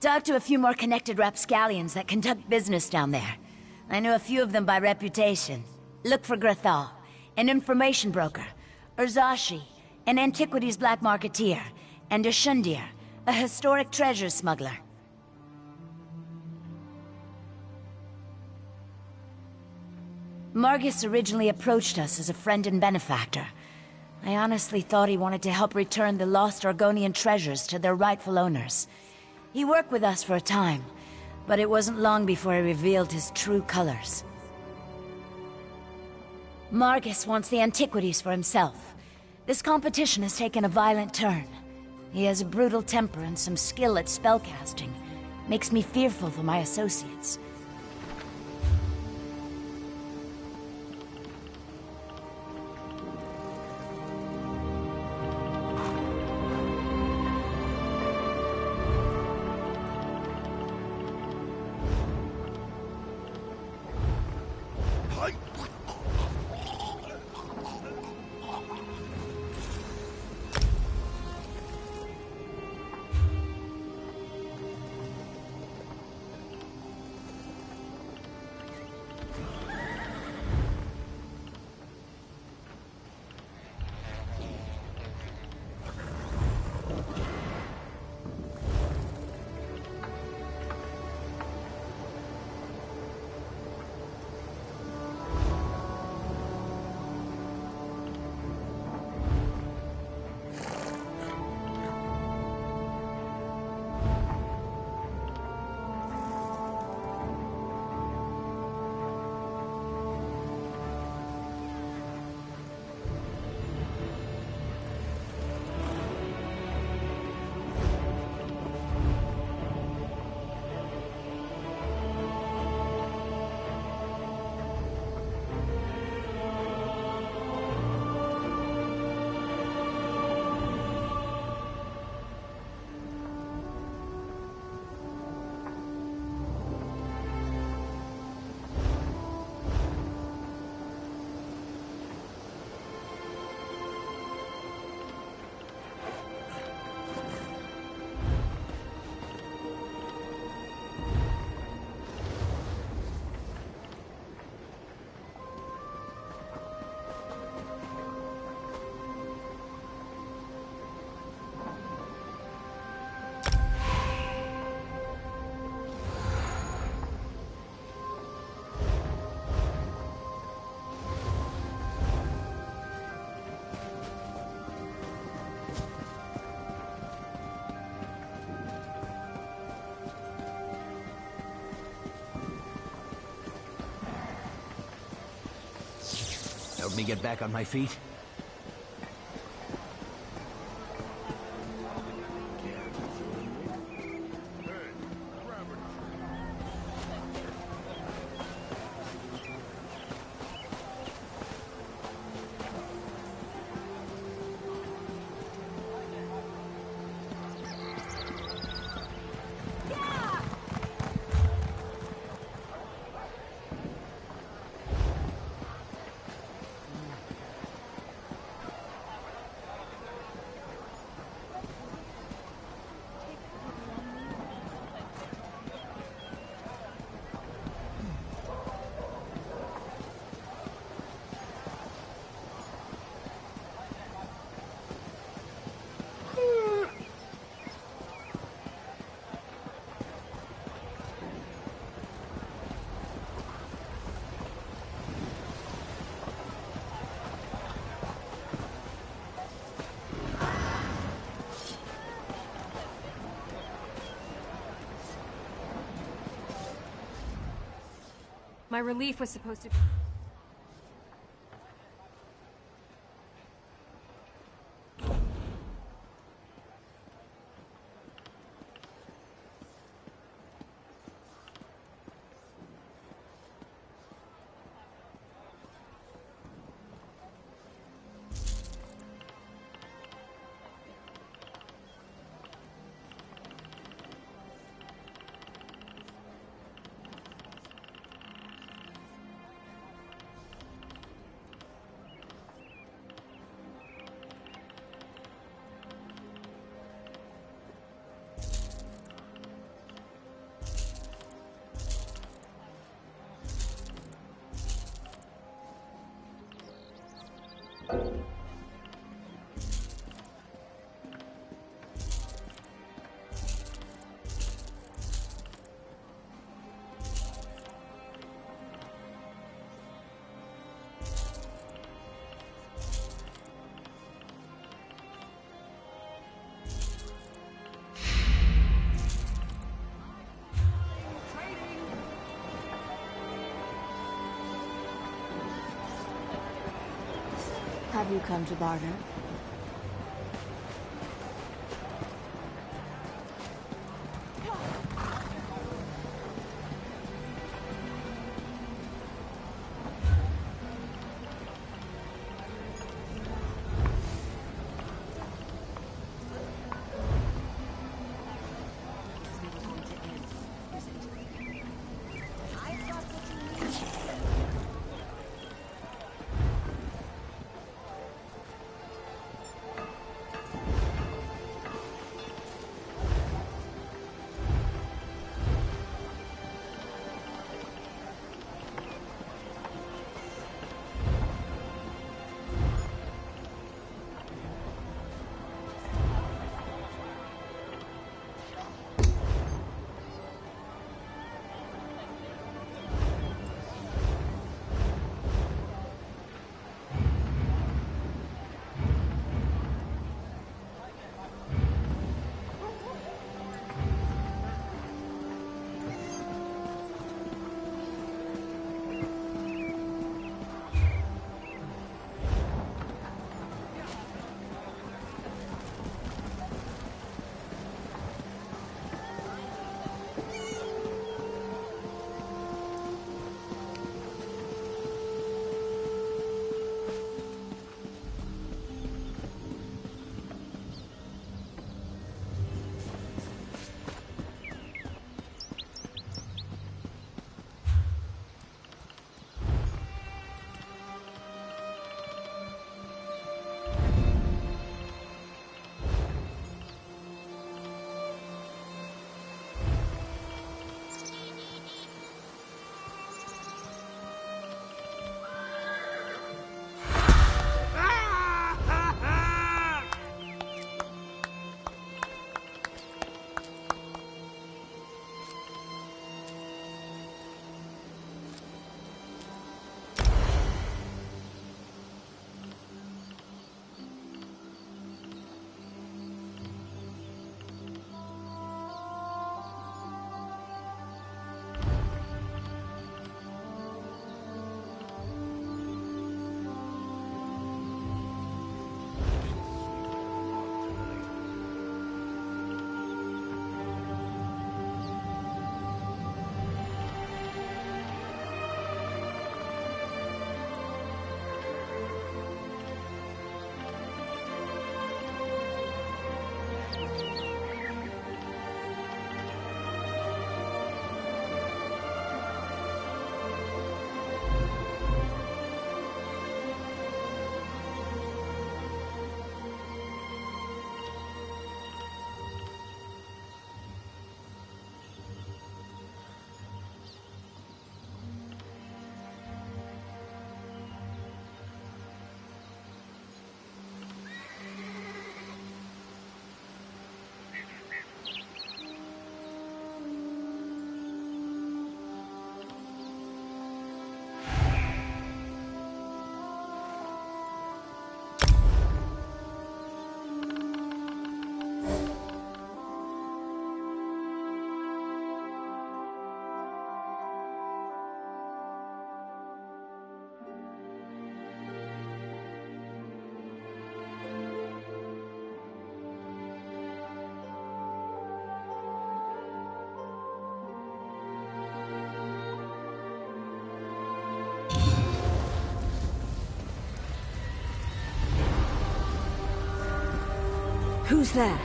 Talk to a few more connected rapscallions that conduct business down there. I know a few of them by reputation. Look for Grathal, an information broker. Urzashi, an antiquities black marketeer. And Ashundir, a historic treasure smuggler. Margus originally approached us as a friend and benefactor. I honestly thought he wanted to help return the lost Argonian treasures to their rightful owners. He worked with us for a time, but it wasn't long before he revealed his true colors. Margus wants the antiquities for himself. This competition has taken a violent turn. He has a brutal temper and some skill at spellcasting. Makes me fearful for my associates. Help me get back on my feet. My relief was supposed to... Have you come to barter? Who's there?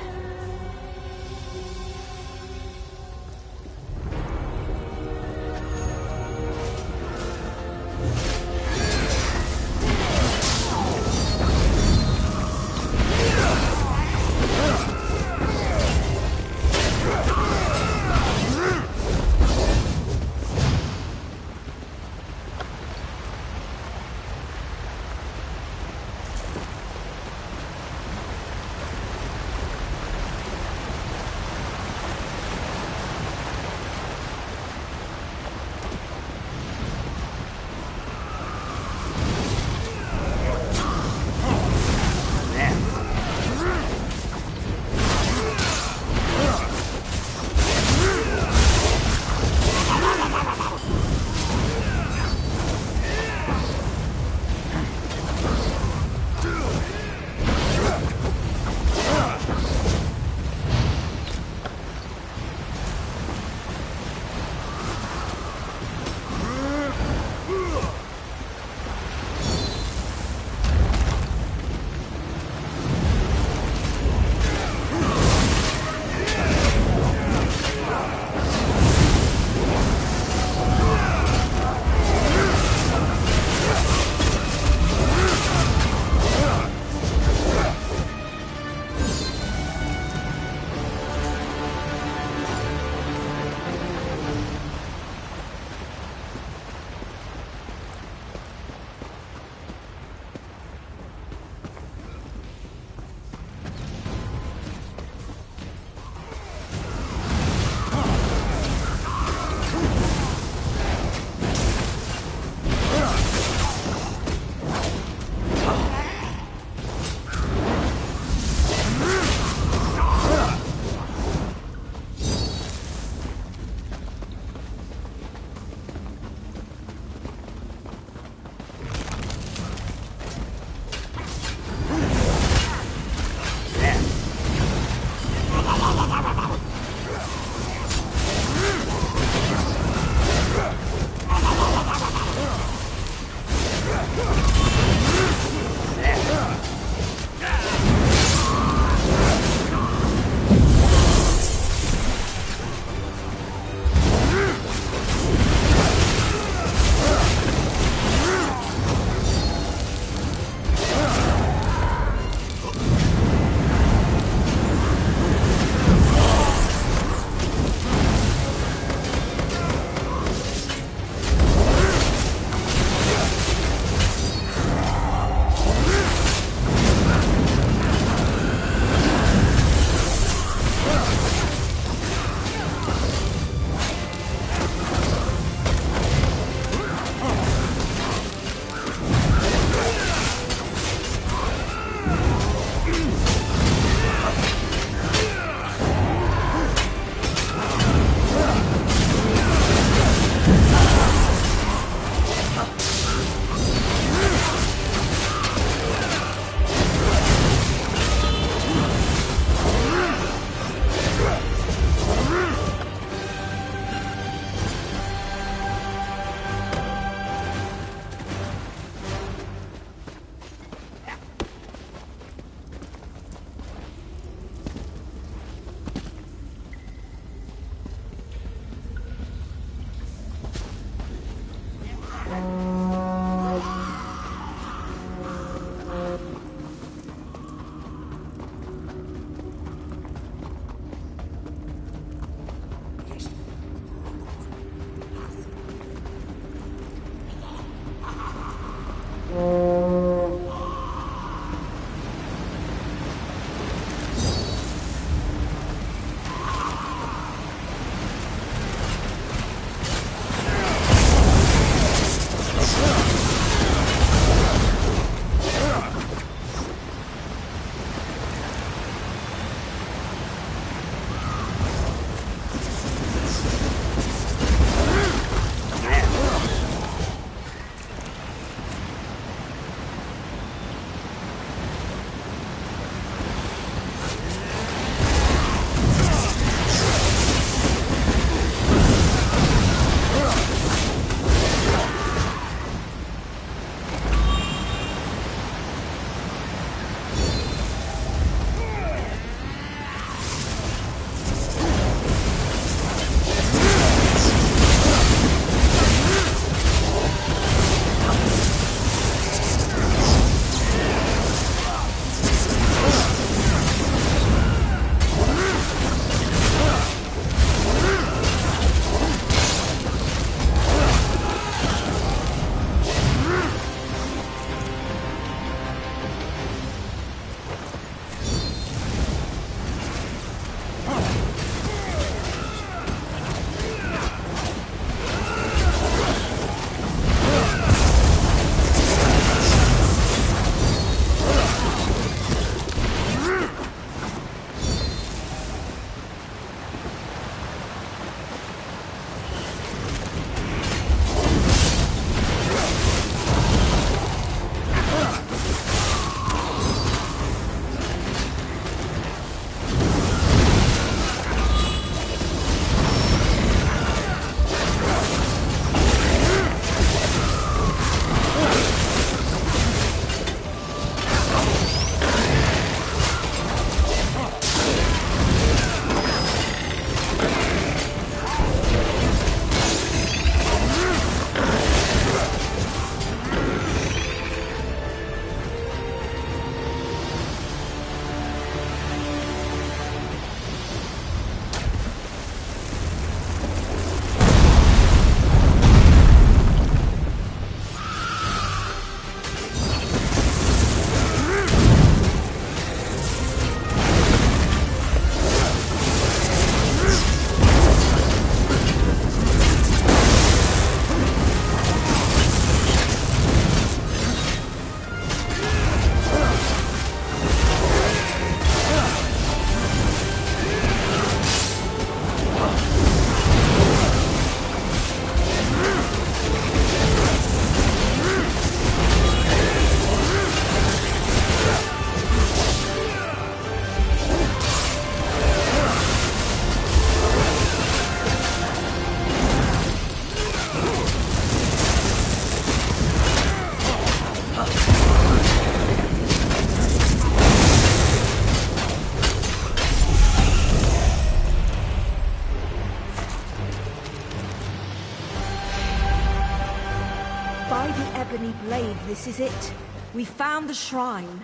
Blade, this is it. We found the shrine.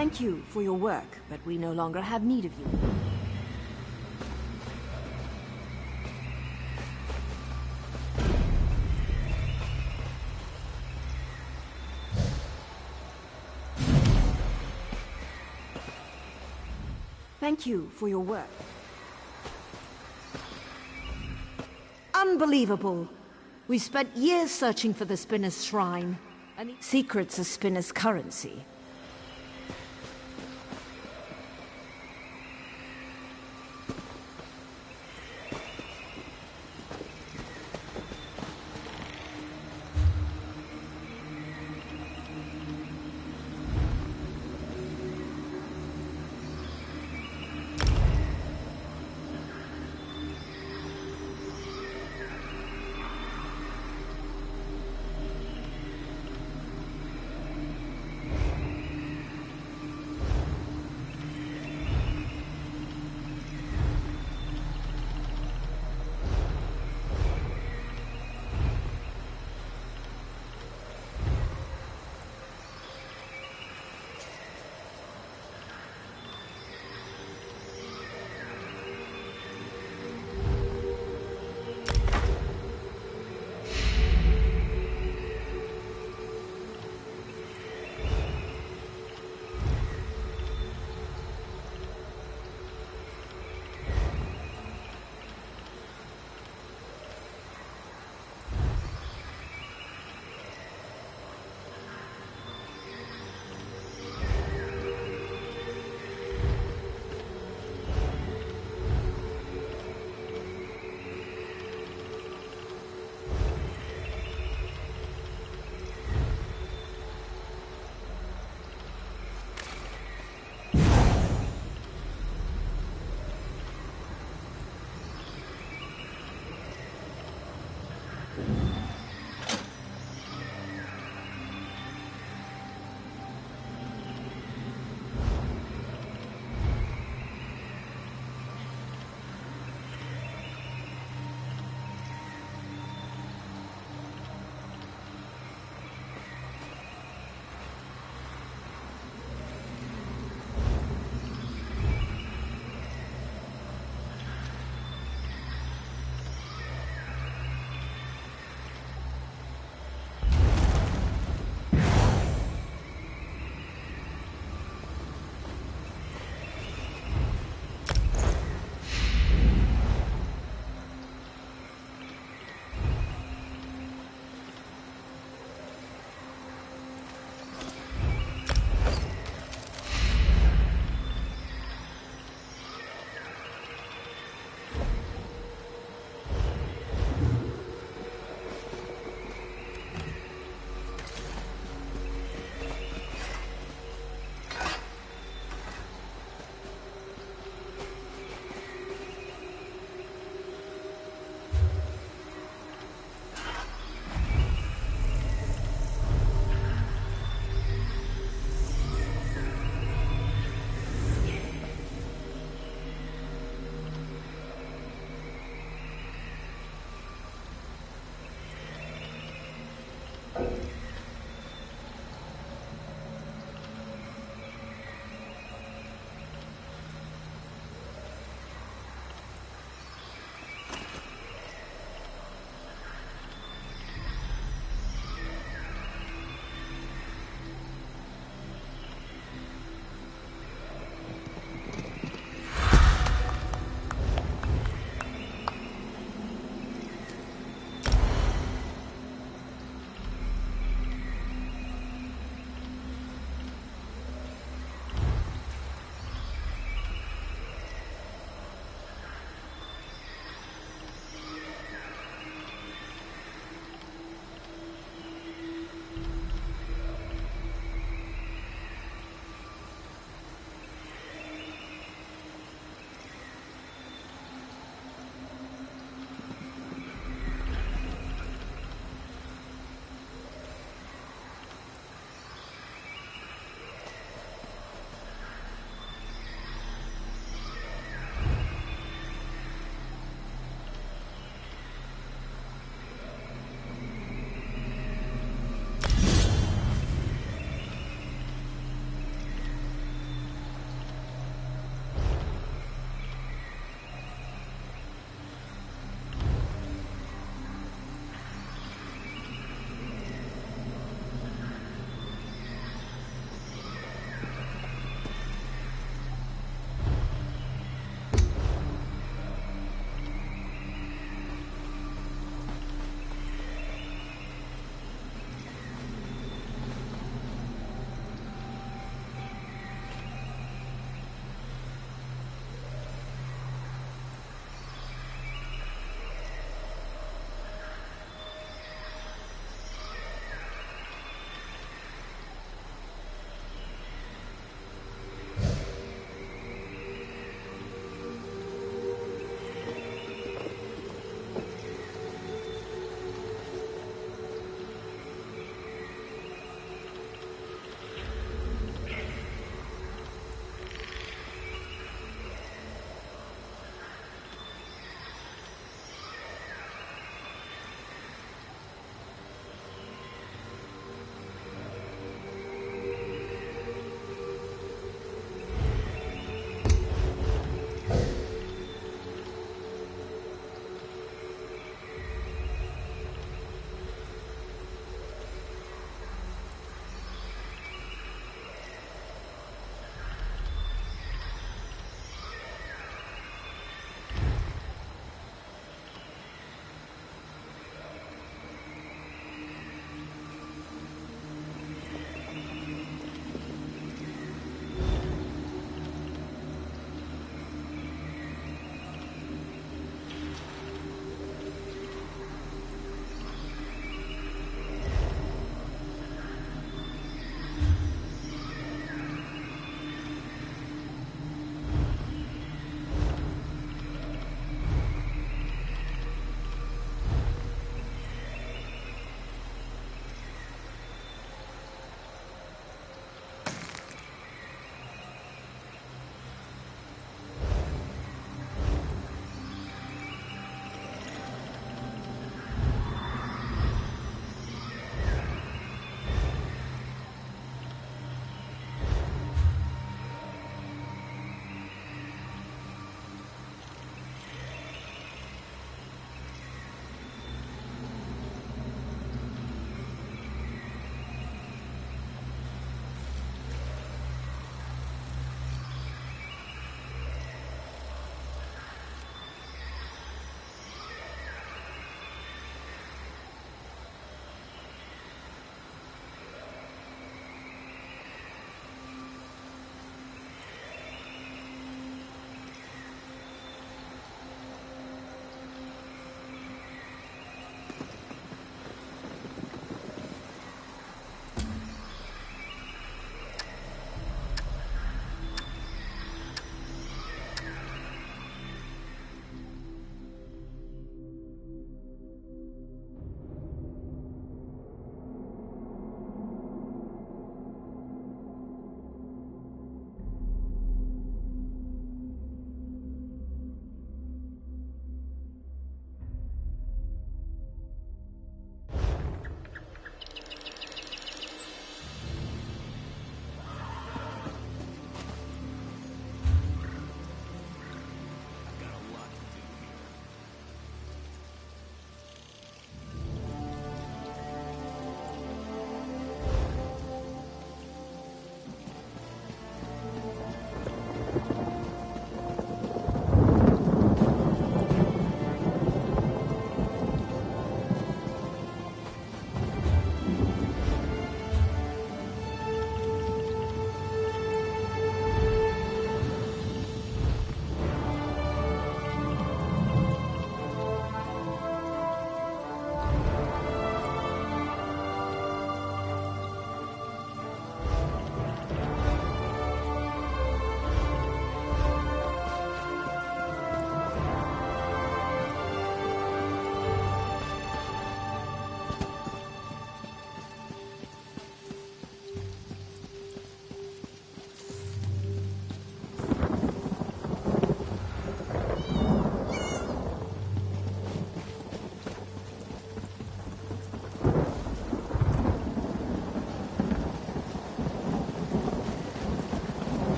Thank you for your work, but we no longer have need of you. Thank you for your work. Unbelievable! We spent years searching for the Spinner's Shrine, and its secrets of Spinner's currency.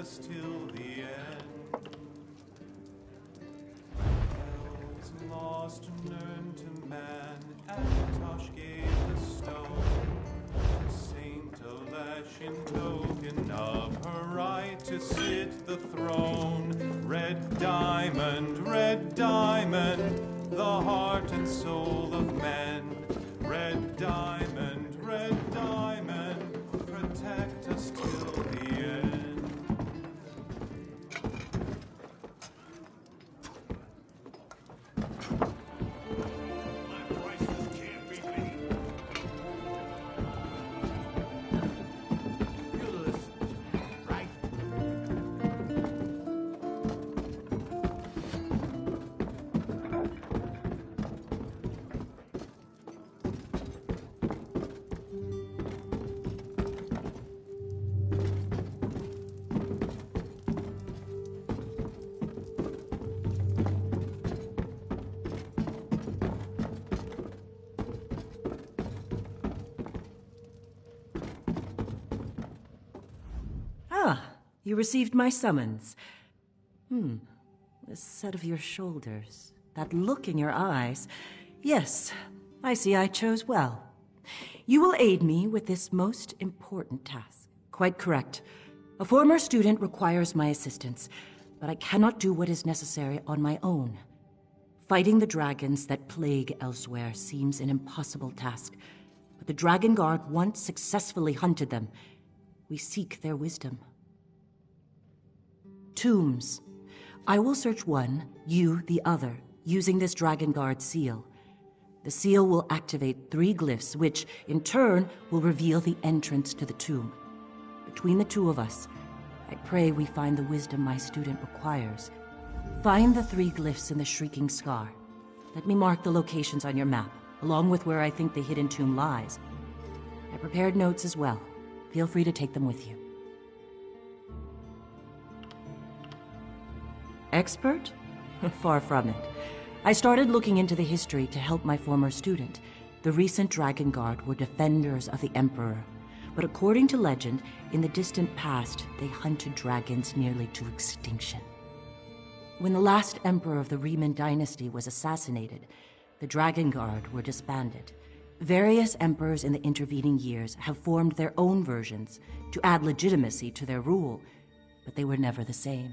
us till the end. Elves lost known to man, and Tosh gave the stone to Saint Alesh in token of her right to sit the throne. Red diamond, the heart and soul of men. Red diamond, protect us till the end. You received my summons. The set of your shoulders, that look in your eyes. Yes, I see I chose well. You will aid me with this most important task. Quite correct. A former student requires my assistance, but I cannot do what is necessary on my own. Fighting the dragons that plague elsewhere seems an impossible task, but the Dragon Guard once successfully hunted them. We seek their wisdom. Tombs. I will search one, you the other, using this Dragon Guard seal. The seal will activate 3 glyphs, which, in turn, will reveal the entrance to the tomb. Between the two of us, I pray we find the wisdom my student requires. Find the 3 glyphs in the Shrieking Scar. Let me mark the locations on your map, along with where I think the hidden tomb lies. I prepared notes as well. Feel free to take them with you. Expert? Far from it. I started looking into the history to help my former student. The recent Dragon Guard were defenders of the Emperor. But according to legend, in the distant past, they hunted dragons nearly to extinction. When the last Emperor of the Riemann dynasty was assassinated, the Dragon Guard were disbanded. Various emperors in the intervening years have formed their own versions to add legitimacy to their rule, but they were never the same.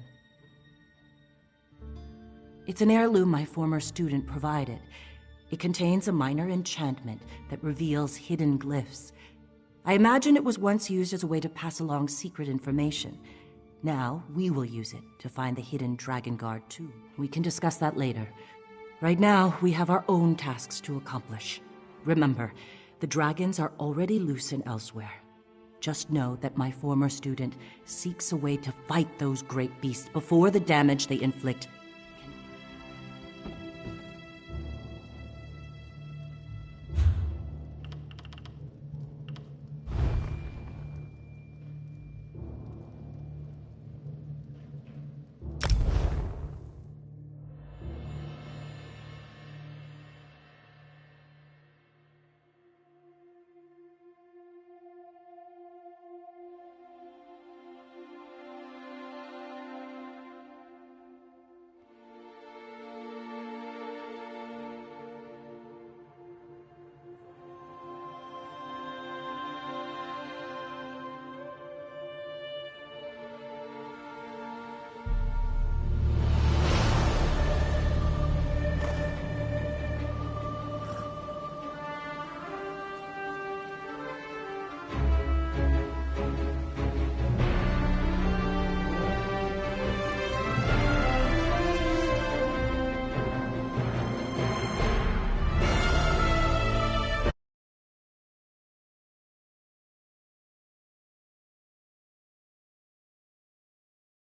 It's an heirloom my former student provided. It contains a minor enchantment that reveals hidden glyphs. I imagine it was once used as a way to pass along secret information. Now, we will use it to find the hidden Dragon Guard too. We can discuss that later. Right now, we have our own tasks to accomplish. Remember, the dragons are already loose and elsewhere. Just know that my former student seeks a way to fight those great beasts before the damage they inflict